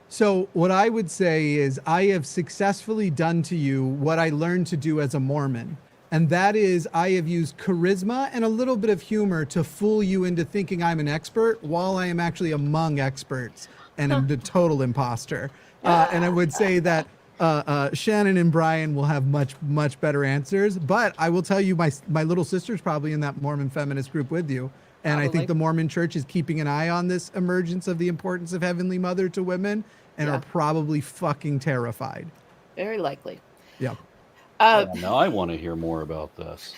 So what I would say is I have successfully done to you what I learned to do as a Mormon. And that is I have used charisma and a little bit of humor to fool you into thinking I'm an expert while I am actually among experts and I'm the total imposter. And I would say that Shannon and Brian will have much, much better answers. But I will tell you, my little sister's probably in that Mormon feminist group with you. And I think the Mormon Church is keeping an eye on this emergence of the importance of Heavenly Mother to women and are probably fucking terrified. Very likely. Yeah. Now I want to hear more about this.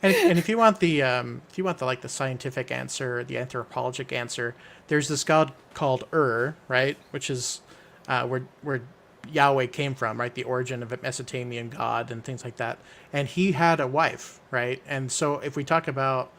And if you want the like the scientific answer, the anthropologic answer, there's this god called right, which is where Yahweh came from, right? The origin of a Mesopotamian god and things like that. And he had a wife, right? And so if we talk about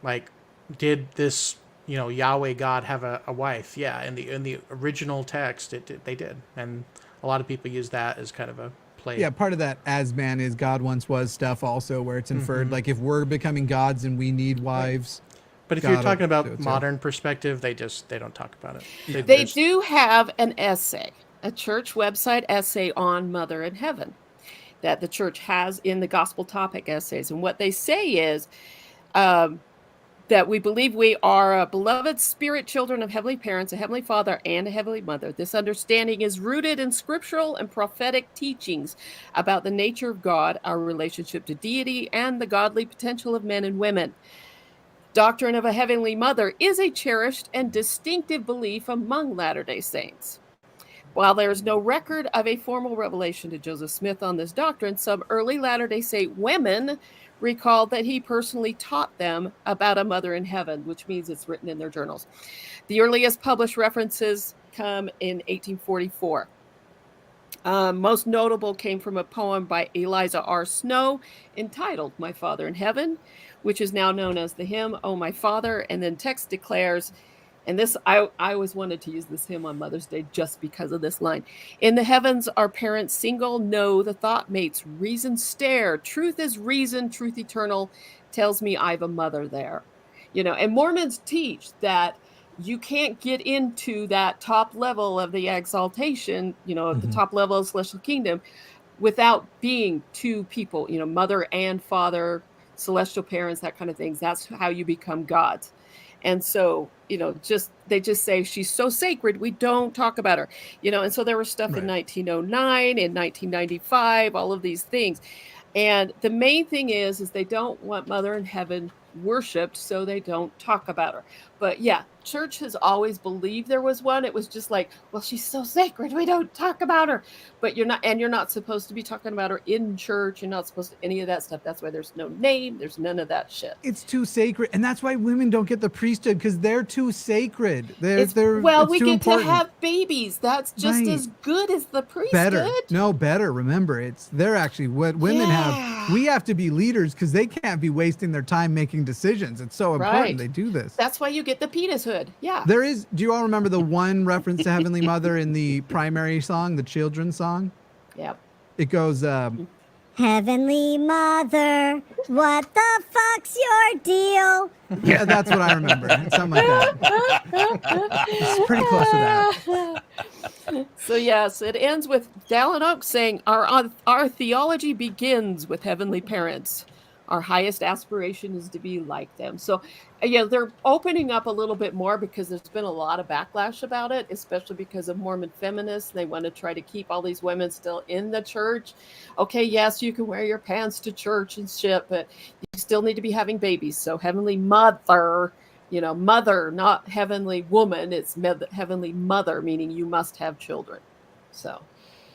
like, did this Yahweh God have a wife? Yeah, in the original text, they did, and a lot of people use that as kind of a play. Yeah, part of that as man is God once was stuff also, where it's inferred like if we're becoming gods and we need wives. But if God you're talking will about do it too. modern perspective, they don't talk about it. They do have an essay, a church website essay on Mother in Heaven that the church has in the gospel topic essays. And what they say is that we believe we are beloved spirit children of heavenly parents, a heavenly father, and a heavenly mother. This understanding is rooted in scriptural and prophetic teachings about the nature of God, our relationship to deity, and the godly potential of men and women. Doctrine of a heavenly mother is a cherished and distinctive belief among Latter-day Saints. While there is no record of a formal revelation to Joseph Smith on this doctrine, some early Latter-day Saint women recalled that he personally taught them about a mother in heaven, which means it's written in their journals. The earliest published references come in 1844. Most notable came from a poem by Eliza R. Snow entitled My Father in Heaven, which is now known as the hymn, Oh My Father. And then text declares, and this, I always wanted to use this hymn on Mother's Day just because of this line. In the heavens, our parents single know the thought mates reason stare. Truth is reason, truth eternal tells me I've a mother there. You know, and Mormons teach that you can't get into that top level of the exaltation, you know, at the top level of celestial kingdom without being two people, you know, mother and father, celestial parents, that kind of things. That's how you become gods. And so, you know, they just say she's so sacred, we don't talk about her, you know. And so there was stuff in 1909, in 1995, all of these things. And the main thing is they don't want Mother in Heaven worshipped, so they don't talk about her. But yeah, church has always believed there was one. It was just like, well, she's so sacred, we don't talk about her. But you're not supposed to be talking about her in church. You're not supposed to any of that stuff. That's why there's no name. There's none of that shit. It's too sacred, and that's why women don't get the priesthood, because they're too sacred. We it's get important. to have babies. That's just as good as the priesthood. Better. Remember, they're actually what women have. We have to be leaders because they can't be wasting their time making decisions. It's so important they do this. That's why you get the penis hood. Yeah. There is. Do you all remember the one reference to Heavenly Mother in the primary song, the children's song? Yep. It goes, Heavenly Mother, what the fuck's your deal? Yeah, that's what I remember. Something like that. It's pretty close to that. So yes, it ends with Dalton Oak saying, our theology begins with heavenly parents. Our highest aspiration is to be like them. So, yeah, they're opening up a little bit more because there's been a lot of backlash about it, especially because of Mormon feminists. They want to try to keep all these women still in the church. Okay, yes, you can wear your pants to church and shit, but you still need to be having babies. So Heavenly Mother, you know, mother, not heavenly woman. It's heavenly mother, meaning you must have children. So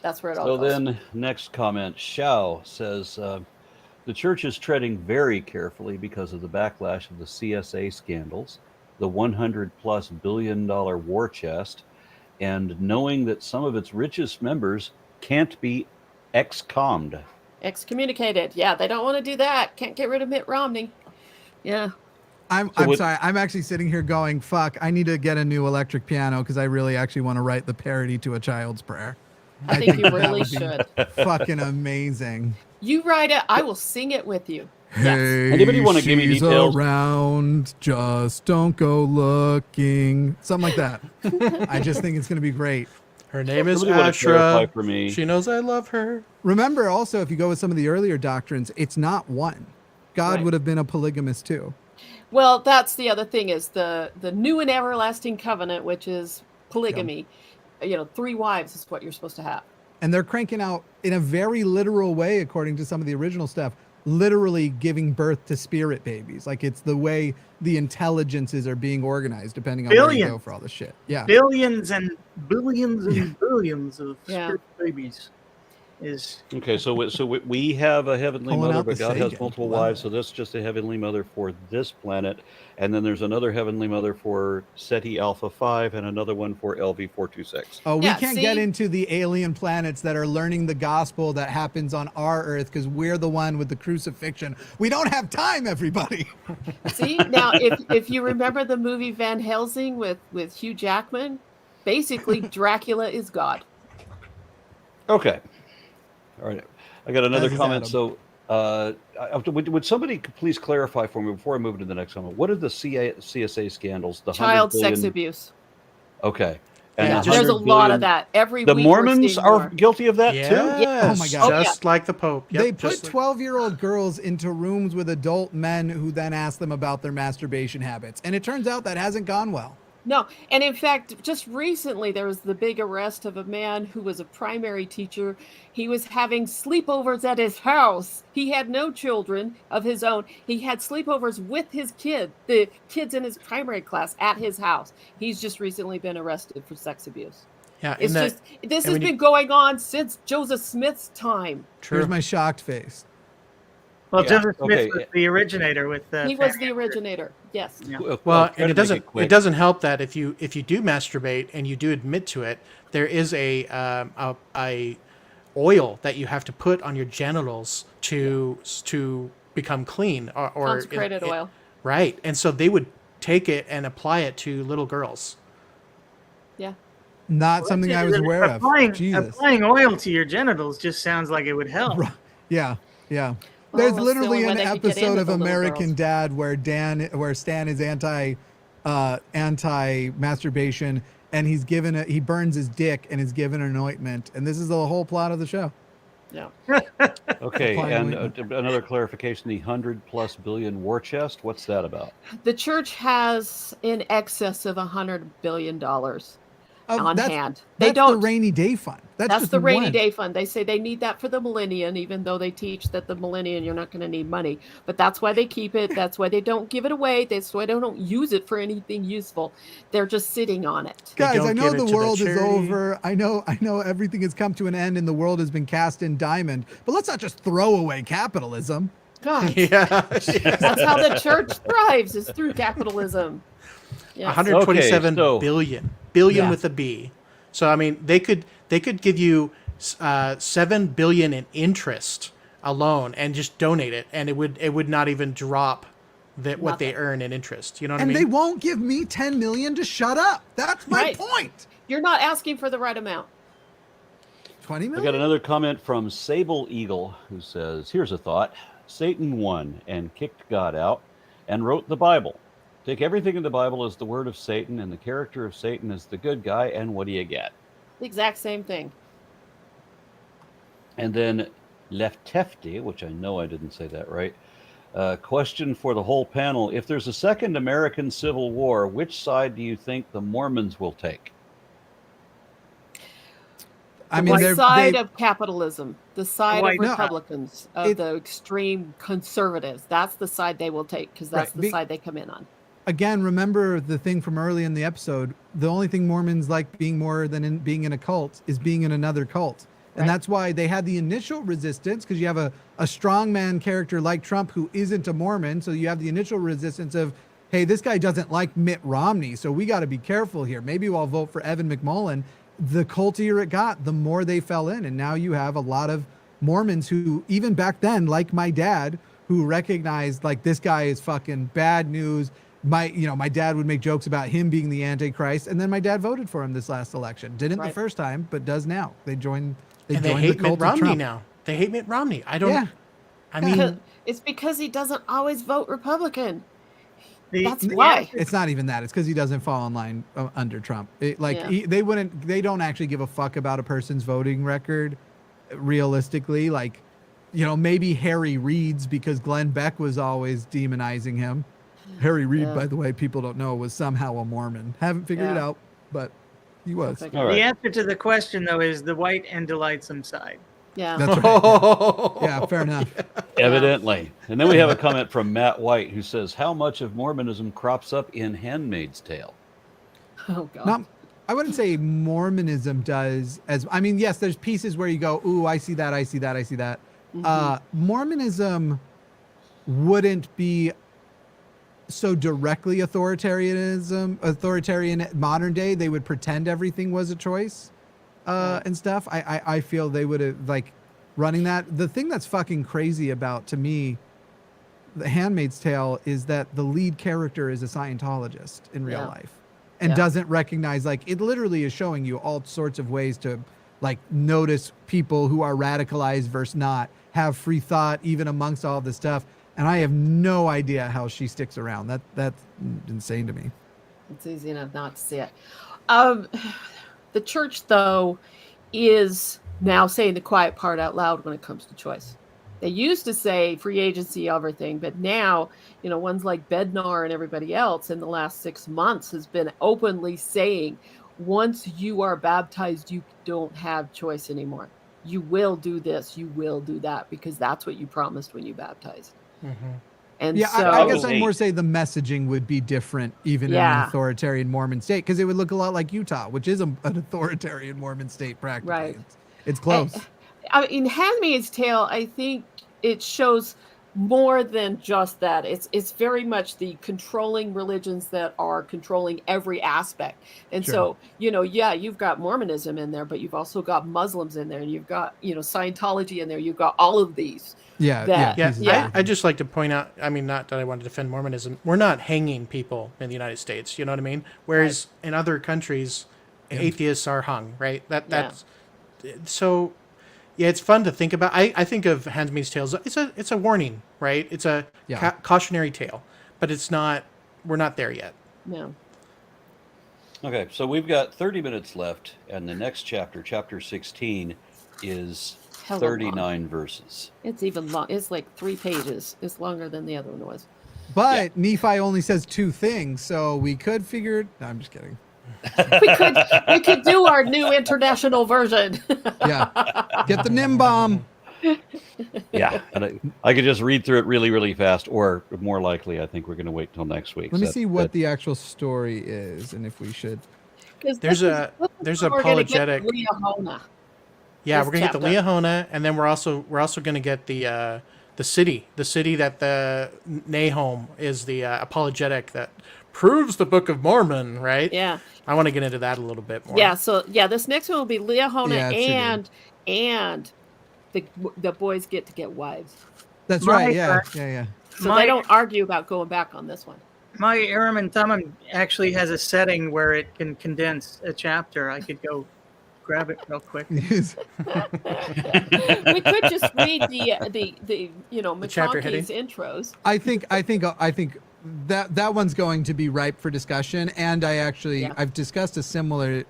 that's where it all goes. So then next comment, Shao says, the church is treading very carefully because of the backlash of the CSA scandals, the $100+ billion war chest, and knowing that some of its richest members can't be Excommunicated. Yeah, they don't want to do that. Can't get rid of Mitt Romney. Yeah. I'm sorry. I'm actually sitting here going, fuck, I need to get a new electric piano because I really actually want to write the parody to a child's prayer. I think you really should. Fucking amazing. You write it, I will sing it with you. Hey, anybody want to give me she's details? Around, just don't go looking. Something like that. I just think it's going to be great. Her name is Somebody want to clarify Ashra. for me. She knows I love her. Remember also, if you go with some of the earlier doctrines, it's not one. God Right. would have been a polygamist too. Well, that's the other thing is the new and everlasting covenant, which is polygamy. You know, 3 wives is what you're supposed to have. And they're cranking out in a very literal way, according to some of the original stuff, literally giving birth to spirit babies. Like it's the way the intelligences are being organized, depending on where you go for all this shit. Yeah. Billions and billions and billions of spirit babies is Okay, so we have a heavenly Pulling mother, out but the God has Sagan. multiple Love wives, it. so that's just a heavenly mother for this planet. And then there's another heavenly mother for SETI Alpha 5 and another one for LV 426. Oh, we Yeah, can't get see? into the alien planets that are learning the gospel that happens on our Earth because we're the one with the crucifixion. We don't have time, everybody. See, now if you remember the movie Van Helsing with Hugh Jackman, basically Dracula is God. Okay. All right. I got another As is comment. Adam. So would somebody please clarify for me before I move to the next comment? What are the CSA scandals? The Child 100 sex billion abuse. Okay. Yeah, Yeah, just- there's a 100 lot billion of that. Every The week we're Mormons seeing are more. guilty of that too? Yes, Oh my God. just like the Pope. Yep, They put just like- 12-year-old girls into rooms with adult men who then ask them about their masturbation habits. And it turns out that hasn't gone well. No, and in fact, just recently there was the big arrest of a man who was a primary teacher. He was having sleepovers at his house. He had no children of his own. He had sleepovers with his the kids in his primary class at his house. He's just recently been arrested for sex abuse. Yeah, It's and that, just this and has when you- been going on since Joseph Smith's time. true. Here's my shocked face. Well, Yeah, Joseph Smith okay. was the originator with He was the originator. Yes. Yeah. Well, I'll try and to make it quick. doesn't help that if you do masturbate and you do admit to it, there is a oil that you have to put on your genitals to become clean or Consecrated oil. right. And so they would take it and apply it to little girls. Yeah. Not something I was aware of. Jesus. Applying oil to your genitals just sounds like it would help. Yeah, yeah. Well, There's that's the literally only an way they could get episode into of the little American girls. Dad where Stan is anti masturbation, and he burns his dick and is given an ointment, and this is the whole plot of the show. Yeah. Okay, Applying and ointment. another clarification: the 100+ billion war chest. What's that about? The church has in excess of $100 billion on hand. They That's don't. the rainy day fund. That's just the rainy one. day fund. They say they need that for the millennium, even though they teach that the millennium you're not going to need money. But that's why they keep it. That's why they don't give it away. That's why they don't use it for anything useful. They're just sitting on it. Guys, don't I know give it the to the world is charity. over. I know everything has come to an end and the world has been cast in diamond. But let's not just throw away capitalism. God, Yeah. that's how the church thrives, is through capitalism. Yes. 127 Okay, so- billion Yeah. with a B. So I mean, they could give you 7 billion in interest alone and just donate it, and it would not even drop what they Nothing. earn in interest. You know what And I they mean? won't give me 10 million to shut up. That's my Right. point. You're not asking for the right amount. 20 I million? got another comment from Sable Eagle, who says, "Here's a thought: Satan won and kicked God out, and wrote the Bible. Take everything in the Bible as the word of Satan, and the character of Satan as the good guy, and what do you get?" The exact same thing. And then Leftefty, which I know I didn't say that right. Question for the whole panel: if there's a second American Civil War, which side do you think the Mormons will take? I mean, The they're, side they, of capitalism, the side Why of not? Republicans, of the extreme conservatives. That's the side they will take, because that's Right. the side they come in on. again, remember the thing from early in the episode. The only thing Mormons like being more than being in a cult is being in another cult. And Right. that's why they had the initial resistance, because you have a strongman character like Trump who isn't a Mormon. So you have the initial resistance of, hey, this guy doesn't like Mitt Romney, so we got to be careful here. Maybe we'll vote for Evan McMullen. The cultier it got, the more they fell in. And now you have a lot of Mormons who, even back then, like my dad, who recognized like this guy is fucking bad news. My dad would make jokes about him being the Antichrist, and then my dad voted for him this last election. Didn't the Right. first time, but does now. They joined. And they joined hate the cult Mitt of Romney Trump. now. They hate Mitt Romney. I don't. Yeah. I mean, It's because he doesn't always vote Republican. The- That's the why. answer- It's not even that. It's because he doesn't fall in line under Trump. Yeah. They don't actually give a fuck about a person's voting record. Realistically, like, maybe Harry Reid's, because Glenn Beck was always demonizing him. Harry Reid, Yeah. by the way, people don't know, was somehow a Mormon. Haven't figured it Yeah. out, but he was. Okay. All The right. answer to the question, though, is the white and delightsome side. Yeah. That's right. Yeah, fair enough. Evidently. And then we have a comment from Matt White, who says, "How much of Mormonism crops up in Handmaid's Tale?" Oh God. Not, I wouldn't say Mormonism does yes, there's pieces where you go, ooh, I see that, I see that, I see that. Mormonism wouldn't be so directly authoritarian modern day. They would pretend everything was a choice and stuff. I feel they would have like running that. The thing that's fucking crazy about, to me, The Handmaid's Tale is that the lead character is a Scientologist in real Yeah. life and Yeah. doesn't recognize, like, it literally is showing you all sorts of ways to like notice people who are radicalized versus not, have free thought even amongst all this stuff. And I have no idea how she sticks around. That's insane to me. It's easy enough not to see it. The church, though, is now saying the quiet part out loud when it comes to choice. They used to say free agency, everything, but now, ones like Bednar and everybody else in the last 6 months has been openly saying, once you are baptized, you don't have choice anymore. You will do this, you will do that, because that's what you promised when you baptized. mhm. And Yeah, so I guess Oh, I'd more eight. say the messaging would be different even in an Yeah. authoritarian Mormon state, because it would look a lot like Utah, which is an authoritarian Mormon state practically. Right. It's close. In Handmaid's Tale, I think it shows more than just that. It's very much the controlling religions that are controlling every aspect. And Sure. so, you've got Mormonism in there, but you've also got Muslims in there, and you've got, Scientology in there. You've got all of these. Yeah, that- Yeah, pieces of Yeah. everything. I just like to point out, I mean, not that I want to defend Mormonism. We're not hanging people in the United States, you know what I mean? Whereas in other countries, atheists are hung, right? That's so yeah, it's fun to think about. I think of Handmaid's Tale as it's a warning, right? It's a Yeah. cautionary tale, but it's not, we're not there yet. No. Okay, so we've got 30 minutes left, and the next chapter, chapter 16, is Hella long. 39 verses. It's even long. It's like 3 pages. It's longer than the other one was. But Nephi only says 2 things, so we could figure. No, I'm just kidding. We could do our new international version. Yeah, get the Nim bomb. Yeah, and I could just read through it really, really fast, or more likely, I think we're going to wait till next week. Let me So see what the actual story is, and if we should. 'Cause There's this is there's where we're gonna get apologetic. Liahona. Yeah, this we're gonna get the chapter. Liahona, and then we're also gonna get the city that the Nahum is the apologetic that proves the Book of Mormon, right? Yeah. I want to get into that a little bit more. Yeah. So this next one will be Liahona, Yeah, it should and the boys get to get wives. That's My- right. Yeah, yeah. So My- they don't argue about going back on this one. My Urim and Thummim actually has a setting where it can condense a chapter. I could go grab it real quick. Yeah. We could just read the chapter heading? McConkey's intros. I think that one's going to be ripe for discussion, and I've discussed a similar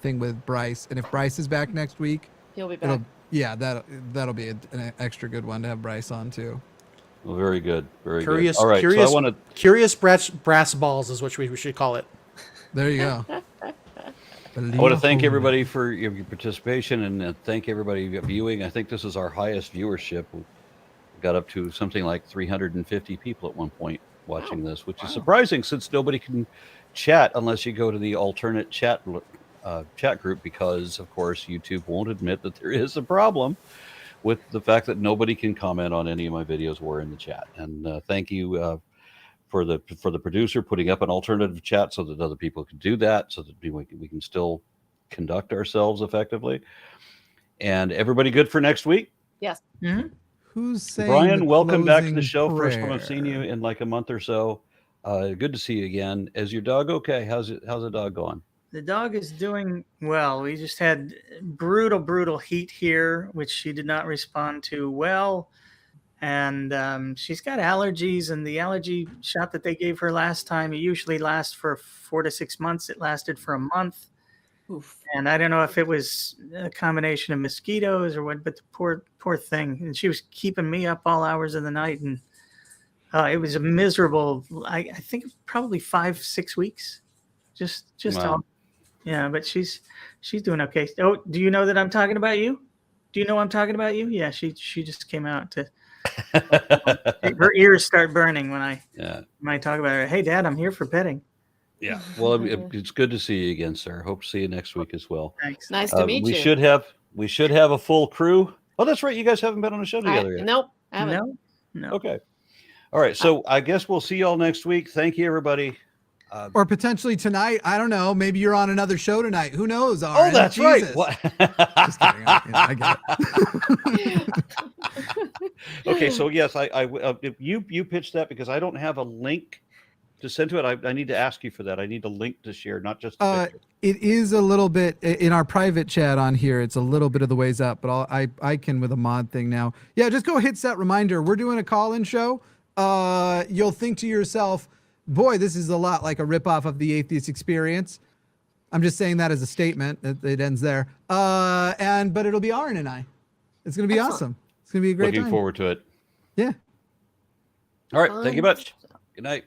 thing with Bryce, and if Bryce is back next week, He'll be back. that'll be an extra good one to have Bryce on too. Well, very good, very Curious, good. All right, curious, so I want to. curious brass balls is what we should call it. There you go. I want to thank everybody for your participation, and thank everybody viewing. I think this is our highest viewership. We got up to something like 350 people at one point watching this, which is surprising since nobody can chat unless you go to the alternate chat group, because of course YouTube won't admit that there is a problem with the fact that nobody can comment on any of my videos or in the chat. And thank you for the producer putting up an alternative chat so that other people can do that, so that we can still conduct ourselves effectively. And everybody good for next week? Yes. Mhm. Who's saying Brian, the welcome back to the closing show. First time I've seen prayer? you in like a month or so. Good to see you again. Is your dog okay? How's the dog going? The dog is doing well. We just had brutal heat here, which she did not respond to well. And she's got allergies, and the allergy shot that they gave her last time, it usually lasts for 4 to 6 months. It lasted for a month. Oof. And I don't know if it was a combination of mosquitoes or what, but the poor thing. And she was keeping me up all hours of the night. And it was a miserable, I think probably 5-6 weeks. Just Wow. all, yeah, but she's doing okay. Oh, do you know that I'm talking about you? Do you know I'm talking about you? Yeah, she just came out to, her ears start burning when I talk about her. Hey, Dad, I'm here for petting. Yeah. Well, it's good to see you again, sir. Hope to see you next week as well. Thanks. Nice to meet we you. should have a full crew. Oh, that's right. You guys haven't been on a show together yet. Nope. I haven't. No. Okay. All right. So I guess we'll see y'all next week. Thank you, everybody. Or potentially tonight. I don't know. Maybe you're on another show tonight. Who knows? Oh, Aaron? that's Jesus. right. What? Just kidding. I get it. Okay. So yes, if you pitched that, because I don't have a link to send to it. I need to ask you for that. I need a link to share, not just a picture. It is a little bit in our private chat on here. It's a little bit of the ways up, but I can with a mod thing now. Yeah, just go hit set reminder. We're doing a call-in show. You'll think to yourself, boy, this is a lot like a ripoff of the Atheist Experience. I'm just saying that as a statement. It ends there. But it'll be Aaron and I. It's gonna be awesome. It's gonna be a great Looking time. forward to it. Yeah. All right. Thank you much. Good night.